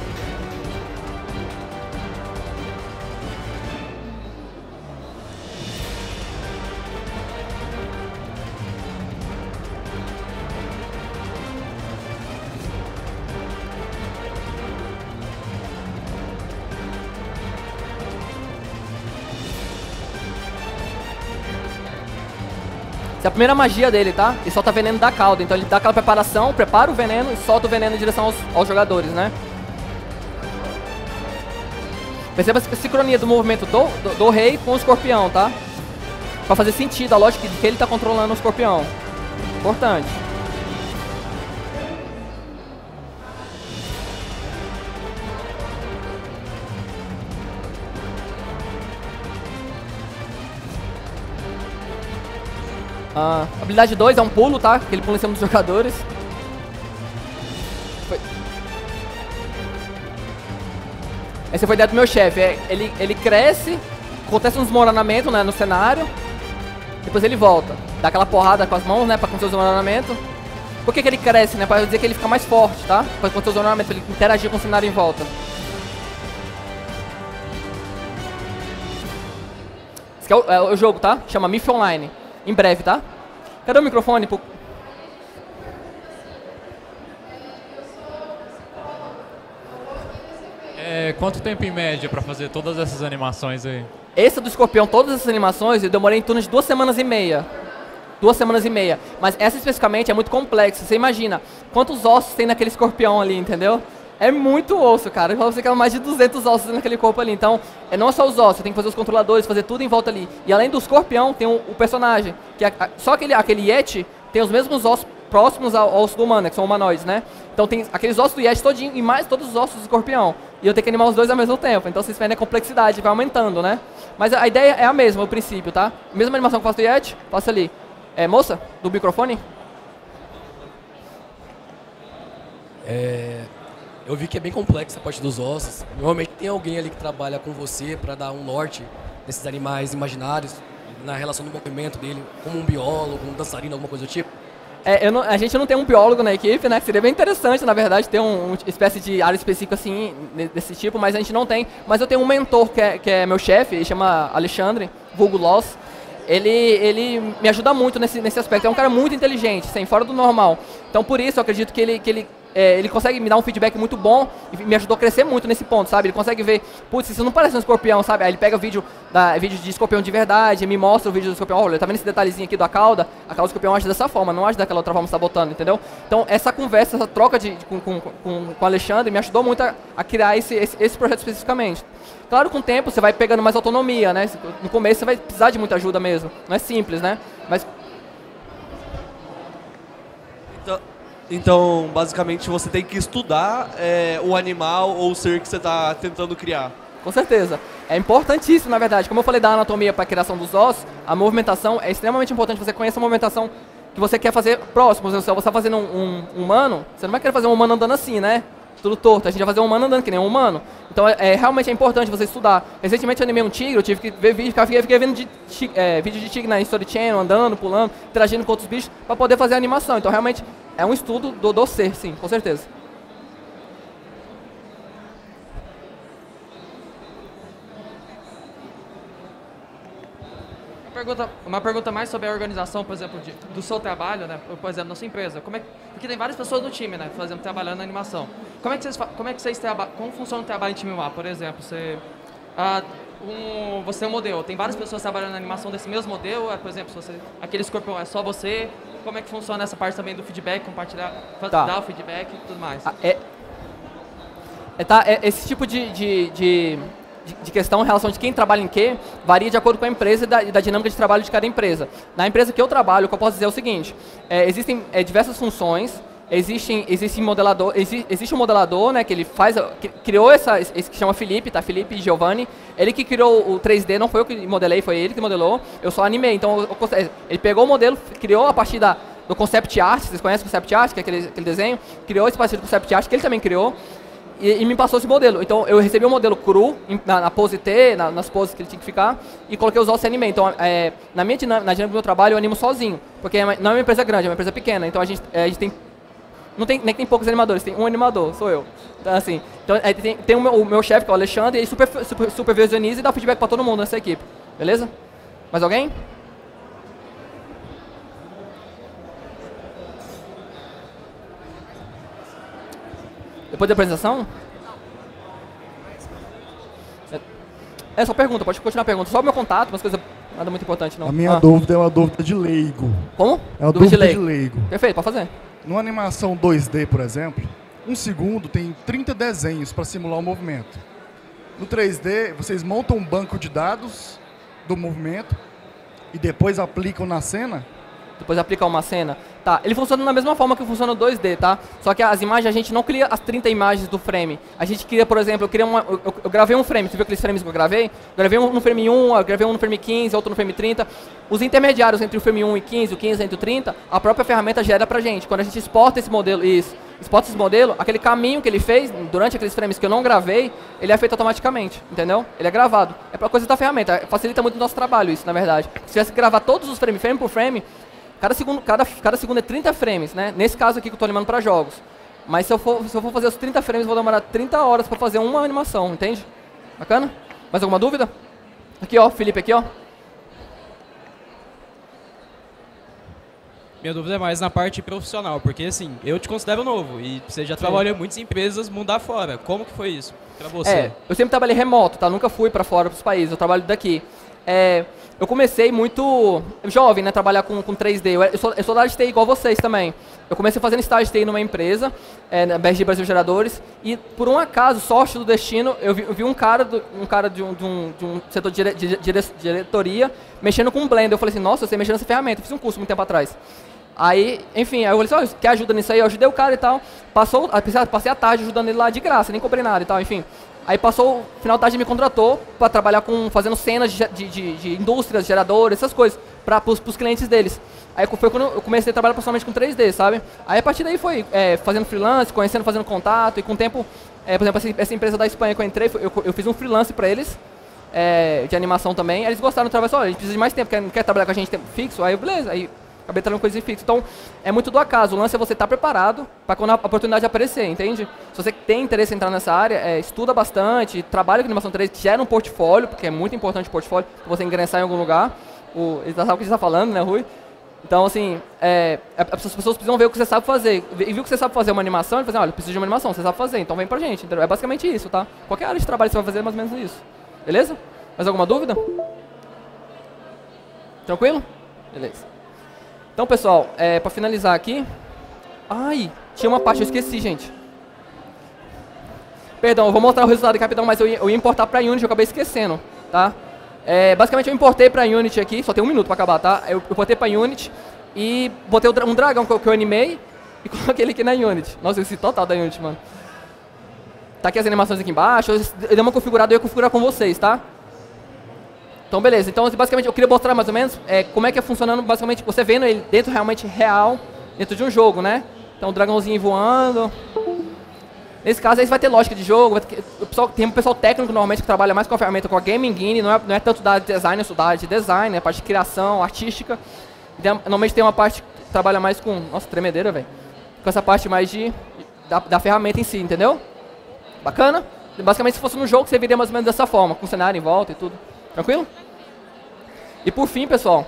S1: Essa é a primeira magia dele, tá? Ele solta veneno da cauda, então ele dá aquela preparação, prepara o veneno e solta o veneno em direção aos jogadores, né? Perceba a sincronia do movimento do rei com o escorpião, tá? Pra fazer sentido a lógica de que ele tá controlando o escorpião. Importante. A habilidade 2 é um pulo, tá? Que ele pula em cima dos jogadores. Essa foi a ideia do meu chefe. Ele cresce, acontece um desmoronamento, né, no cenário. Depois ele volta. Dá aquela porrada com as mãos, né, pra acontecer o desmoronamento. Por que ele cresce, né? Pra dizer que ele fica mais forte, tá? Pra acontecer o desmoronamento, pra ele interagir com o cenário em volta. Esse aqui é o jogo, tá? Chama Myth Online. Em breve, tá? Cadê o microfone?
S3: Quanto tempo em média pra fazer todas essas animações aí?
S1: Esse do escorpião, todas essas animações, eu demorei em torno de 2 semanas e meia. 2 semanas e meia. Mas essa especificamente é muito complexa. Você imagina quantos ossos tem naquele escorpião ali, entendeu? É muito osso, cara. Você quer mais de 200 ossos naquele corpo ali. Então, não é só os ossos, você tem que fazer os controladores, fazer tudo em volta ali. E além do escorpião, tem o personagem. Que só aquele Yeti tem os mesmos ossos próximos ao osso do humano, que são humanoides, né? Então tem aqueles ossos do Yeti todinho e mais todos os ossos do escorpião. E eu tenho que animar os dois ao mesmo tempo. Então vocês veem a complexidade, vai aumentando, né? Mas a ideia é a mesma, o princípio, tá? Mesma animação que eu faço do Yeti, faço ali. Moça, do microfone?
S5: Eu vi que é bem complexa a parte dos ossos. Normalmente tem alguém ali que trabalha com você para dar um norte desses animais imaginários, na relação do movimento dele, como um biólogo, um dançarino, alguma coisa do tipo.
S1: A gente não tem um biólogo na equipe, né? Que seria bem interessante, na verdade, ter uma espécie de área específica assim, desse tipo, mas a gente não tem. Mas eu tenho um mentor que é meu chefe, ele chama Alexandre, vulgo Loss. Ele me ajuda muito nesse aspecto. É um cara muito inteligente, assim, fora do normal. Então, por isso, eu acredito que ele consegue me dar um feedback muito bom e me ajudou a crescer muito nesse ponto, sabe? Ele consegue ver, putz, isso não parece um escorpião, sabe? Aí ele pega vídeo de escorpião de verdade, me mostra o vídeo do escorpião, olha, tá vendo esse detalhezinho aqui da cauda? A cauda do escorpião age dessa forma, não age daquela outra forma que você tá botando, entendeu? Então, essa conversa, essa troca com o Alexandre me ajudou muito a criar esse projeto especificamente. Claro, com o tempo você vai pegando mais autonomia, né? No começo você vai precisar de muita ajuda mesmo, não é simples, né? Mas...
S6: Então, basicamente, você tem que estudar o animal ou o ser que você está tentando criar.
S1: Com certeza. É importantíssimo, na verdade. Como eu falei da anatomia para a criação dos ossos, a movimentação é extremamente importante. Você conheça a movimentação que você quer fazer próximo. Se você está fazendo um humano, você não vai querer fazer um humano andando assim, né? Tudo torto. A gente vai fazer um humano andando que nem um humano. Então, realmente é importante você estudar. Recentemente eu animei um tigre, eu tive que ver vídeo, fiquei vendo vídeo de tigre na History Channel, andando, pulando, interagindo com outros bichos, para poder fazer a animação. Então, realmente, é um estudo do ser, sim, com certeza.
S7: Uma pergunta mais sobre a organização, por exemplo, do seu trabalho, né? Por exemplo, na sua empresa. Porque tem várias pessoas no time, né? Trabalhando na animação. Como funciona o trabalho em time lá? Por exemplo, você é um modelo, tem várias pessoas trabalhando na animação desse mesmo modelo, por exemplo, aquele escorpião é só você. Como é que funciona essa parte também do feedback, compartilhar, dar o feedback e tudo mais?
S1: Esse tipo de questão em relação de quem trabalha em quê, varia de acordo com a empresa e da dinâmica de trabalho de cada empresa. Na empresa que eu trabalho, o que eu posso dizer é o seguinte, existem diversas funções, existe um modelador, né, que ele criou esse que chama Felipe, tá? Felipe Giovanni, ele que criou o 3D, não foi eu que modelei, foi ele que modelou, eu só animei, então ele pegou o modelo, criou a partir do concept art, vocês conhecem o concept art, que é aquele desenho, criou esse partir do concept art, que ele também criou, e me passou esse modelo. Então eu recebi o modelo cru, na pose T, nas poses que ele tinha que ficar, e coloquei os ossos e animei. Então, na dinâmica do meu trabalho, eu animo sozinho, porque não é uma empresa grande, é uma empresa pequena, então a gente tem... Não tem, nem tem poucos animadores, tem um animador, sou eu. Então, assim, tem o meu chefe, que é o Alexandre, e ele supervisioniza e dá feedback pra todo mundo nessa equipe. Beleza? Mais alguém? Depois da apresentação? É só pergunta, pode continuar a pergunta. Só o meu contato, umas coisas nada muito importante não.
S8: A minha dúvida é uma dúvida de leigo.
S1: Como?
S8: É uma dúvida de leigo.
S1: Perfeito, pode fazer.
S8: Numa animação 2D, por exemplo, 1 segundo tem 30 desenhos para simular o movimento. No 3D, vocês montam um banco de dados do movimento e depois aplicam na cena?
S1: Depois aplicar uma cena. Tá, ele funciona da mesma forma que funciona o 2D, tá? Só que as imagens, a gente não cria as 30 imagens do frame. A gente cria, por exemplo, eu gravei um frame, você viu aqueles frames que eu gravei? Gravei um no frame 1, eu gravei um no frame 15, outro no frame 30. Os intermediários entre o frame 1 e 15, o 15 entre o 30, a própria ferramenta gera pra gente. Quando a gente exporta esse modelo, aquele caminho que ele fez durante aqueles frames que eu não gravei, ele é feito automaticamente, entendeu? Ele é gravado. É pra coisa da ferramenta, facilita muito o nosso trabalho isso, na verdade. Se tivesse que gravar todos os frames, frame por frame, cada segundo é 30 frames, né? Nesse caso aqui que eu estou animando para jogos. Mas se eu for fazer os 30 frames, vou demorar 30 horas para fazer uma animação, entende? Bacana? Mais alguma dúvida? Aqui, ó, Felipe, aqui, ó.
S9: Minha dúvida é mais na parte profissional, porque assim, eu te considero novo e você já trabalhou em muitas empresas mundo afora. Como que foi isso para você?
S1: Eu sempre trabalhei remoto, tá? Nunca fui para fora dos países, eu trabalho daqui. eu comecei muito jovem, né, trabalhar com 3D. Eu sou da área de TI igual vocês também. Eu comecei fazendo estágio de TI numa empresa, na BRG Brasil Geradores, e por um acaso, sorte do destino, eu vi um cara de um setor de diretoria mexendo com um Blender. Eu falei assim, nossa, eu sei mexer nessa ferramenta. Eu fiz um curso muito tempo atrás. Aí, enfim, aí eu falei assim, quer ajuda nisso aí? Eu ajudei o cara e tal. Passei a tarde ajudando ele lá de graça, nem cobrei nada e tal, enfim. Aí passou, no final da tarde me contratou para trabalhar fazendo cenas de indústrias, geradores, essas coisas, para os clientes deles. Aí foi quando eu comecei a trabalhar pessoalmente com 3D, sabe? Aí a partir daí foi fazendo freelance, conhecendo, fazendo contato, e com o tempo, por exemplo, essa empresa da Espanha que eu entrei, eu fiz um freelance para eles, de animação também. Aí eles gostaram do trabalho, a gente precisa de mais tempo, não quer trabalhar com a gente tempo fixo? Aí beleza, aí acabei trabalhando com coisa fixa. Então, é muito do acaso. O lance é você estar preparado para quando a oportunidade aparecer, entende? Se você tem interesse em entrar nessa área, estuda bastante, trabalha com animação 3D, gera um portfólio, porque é muito importante o portfólio, para você ingressar em algum lugar. Ele sabe o que a gente está falando, né, Rui? Então, assim, as pessoas precisam ver o que você sabe fazer. E viu que você sabe fazer uma animação, ele fala assim, olha, eu preciso de uma animação, você sabe fazer, então vem pra gente. Entendeu? É basicamente isso, tá? Qualquer área de trabalho que você vai fazer é mais ou menos isso. Beleza? Mais alguma dúvida? Tranquilo? Beleza. Então, pessoal, para finalizar aqui... Ai, tinha uma parte que eu esqueci, gente. Perdão, eu vou mostrar o resultado aqui rapidão, mas eu ia importar para Unity, eu acabei esquecendo, tá? Basicamente, eu importei para Unity aqui, só tem 1 minuto para acabar, tá? Eu importei para Unity e botei um dragão que eu animei e coloquei ele aqui na Unity. Nossa, eu esqueci total da Unity, mano. Tá aqui as animações aqui embaixo, eu dei uma configurada, eu ia configurar com vocês, tá? Então, beleza. Então, basicamente, eu queria mostrar mais ou menos como é que é funcionando, basicamente, você vendo ele dentro realmente real, dentro de um jogo, né? Então, o dragãozinho voando. Nesse caso, aí você vai ter lógica de jogo. Tem um pessoal técnico, normalmente, que trabalha mais com a ferramenta, com a Game Engine, não é tanto da área de design, eu sou da área de design, né? Parte de criação, artística. Normalmente tem uma parte que trabalha mais com... Nossa, tremedeira, velho. Com essa parte mais da ferramenta em si, entendeu? Bacana? Basicamente, se fosse no jogo, você viria mais ou menos dessa forma, com o cenário em volta e tudo. Tranquilo? E por fim, pessoal,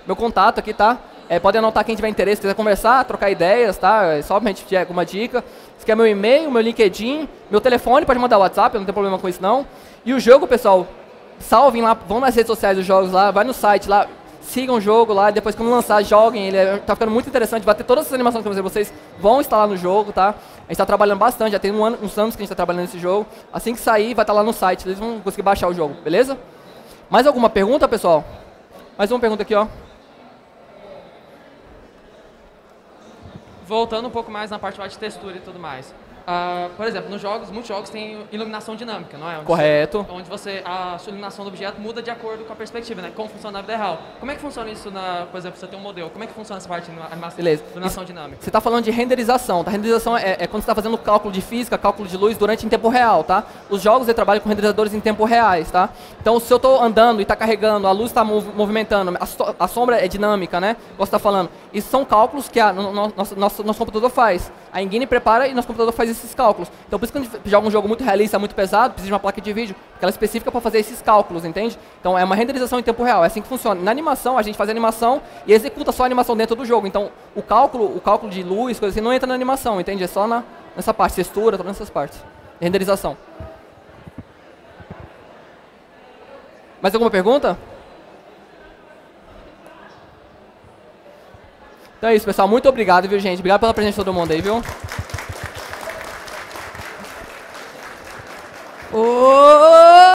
S1: meu contato aqui, tá? Pode anotar quem tiver interesse, quiser conversar, trocar ideias, tá? Só pra gente ter alguma dica. Esse aqui é meu e-mail, meu LinkedIn, meu telefone, pode mandar WhatsApp, eu não tenho problema com isso não. E o jogo, pessoal, salvem lá, vão nas redes sociais dos jogos lá, vai no site lá, sigam o jogo lá, depois quando lançar, joguem, ele tá ficando muito interessante, vai ter todas essas animações que vocês vão instalar no jogo, tá? A gente tá trabalhando bastante, já tem uns anos que a gente tá trabalhando nesse jogo. Assim que sair, vai estar lá no site, eles vão conseguir baixar o jogo, beleza? Mais alguma pergunta, pessoal? Mais uma pergunta aqui, ó.
S7: Voltando um pouco mais na parte de textura e tudo mais. Por exemplo, muitos jogos têm iluminação dinâmica, não é?
S1: Correto.
S7: A sua iluminação do objeto muda de acordo com a perspectiva, né? Como funciona na vida real. Como é que funciona isso, por exemplo, você tem um modelo? Como é que funciona essa parte de animação, iluminação dinâmica?
S1: Você está falando de renderização, tá? Renderização é quando você está fazendo cálculo de física, cálculo de luz em tempo real, tá? Os jogos eu trabalho com renderizadores em tempo reais, tá? Então, se eu estou andando e está carregando, a luz está movimentando, a sombra é dinâmica, né? Como você está falando. Isso são cálculos que nosso computador faz. A Engine prepara e nosso computador faz esses cálculos. Então, por isso que quando a gente joga um jogo muito realista, muito pesado, precisa de uma placa de vídeo, porque ela é específica para fazer esses cálculos, entende? Então, é uma renderização em tempo real, é assim que funciona. Na animação, a gente faz a animação e executa só a animação dentro do jogo. Então, o cálculo de luz, coisa assim, não entra na animação, entende? É só nessa parte, textura, todas essas partes. Renderização. Mais alguma pergunta? Então é isso, pessoal. Muito obrigado, viu, gente? Obrigado pela presença de todo mundo aí, viu?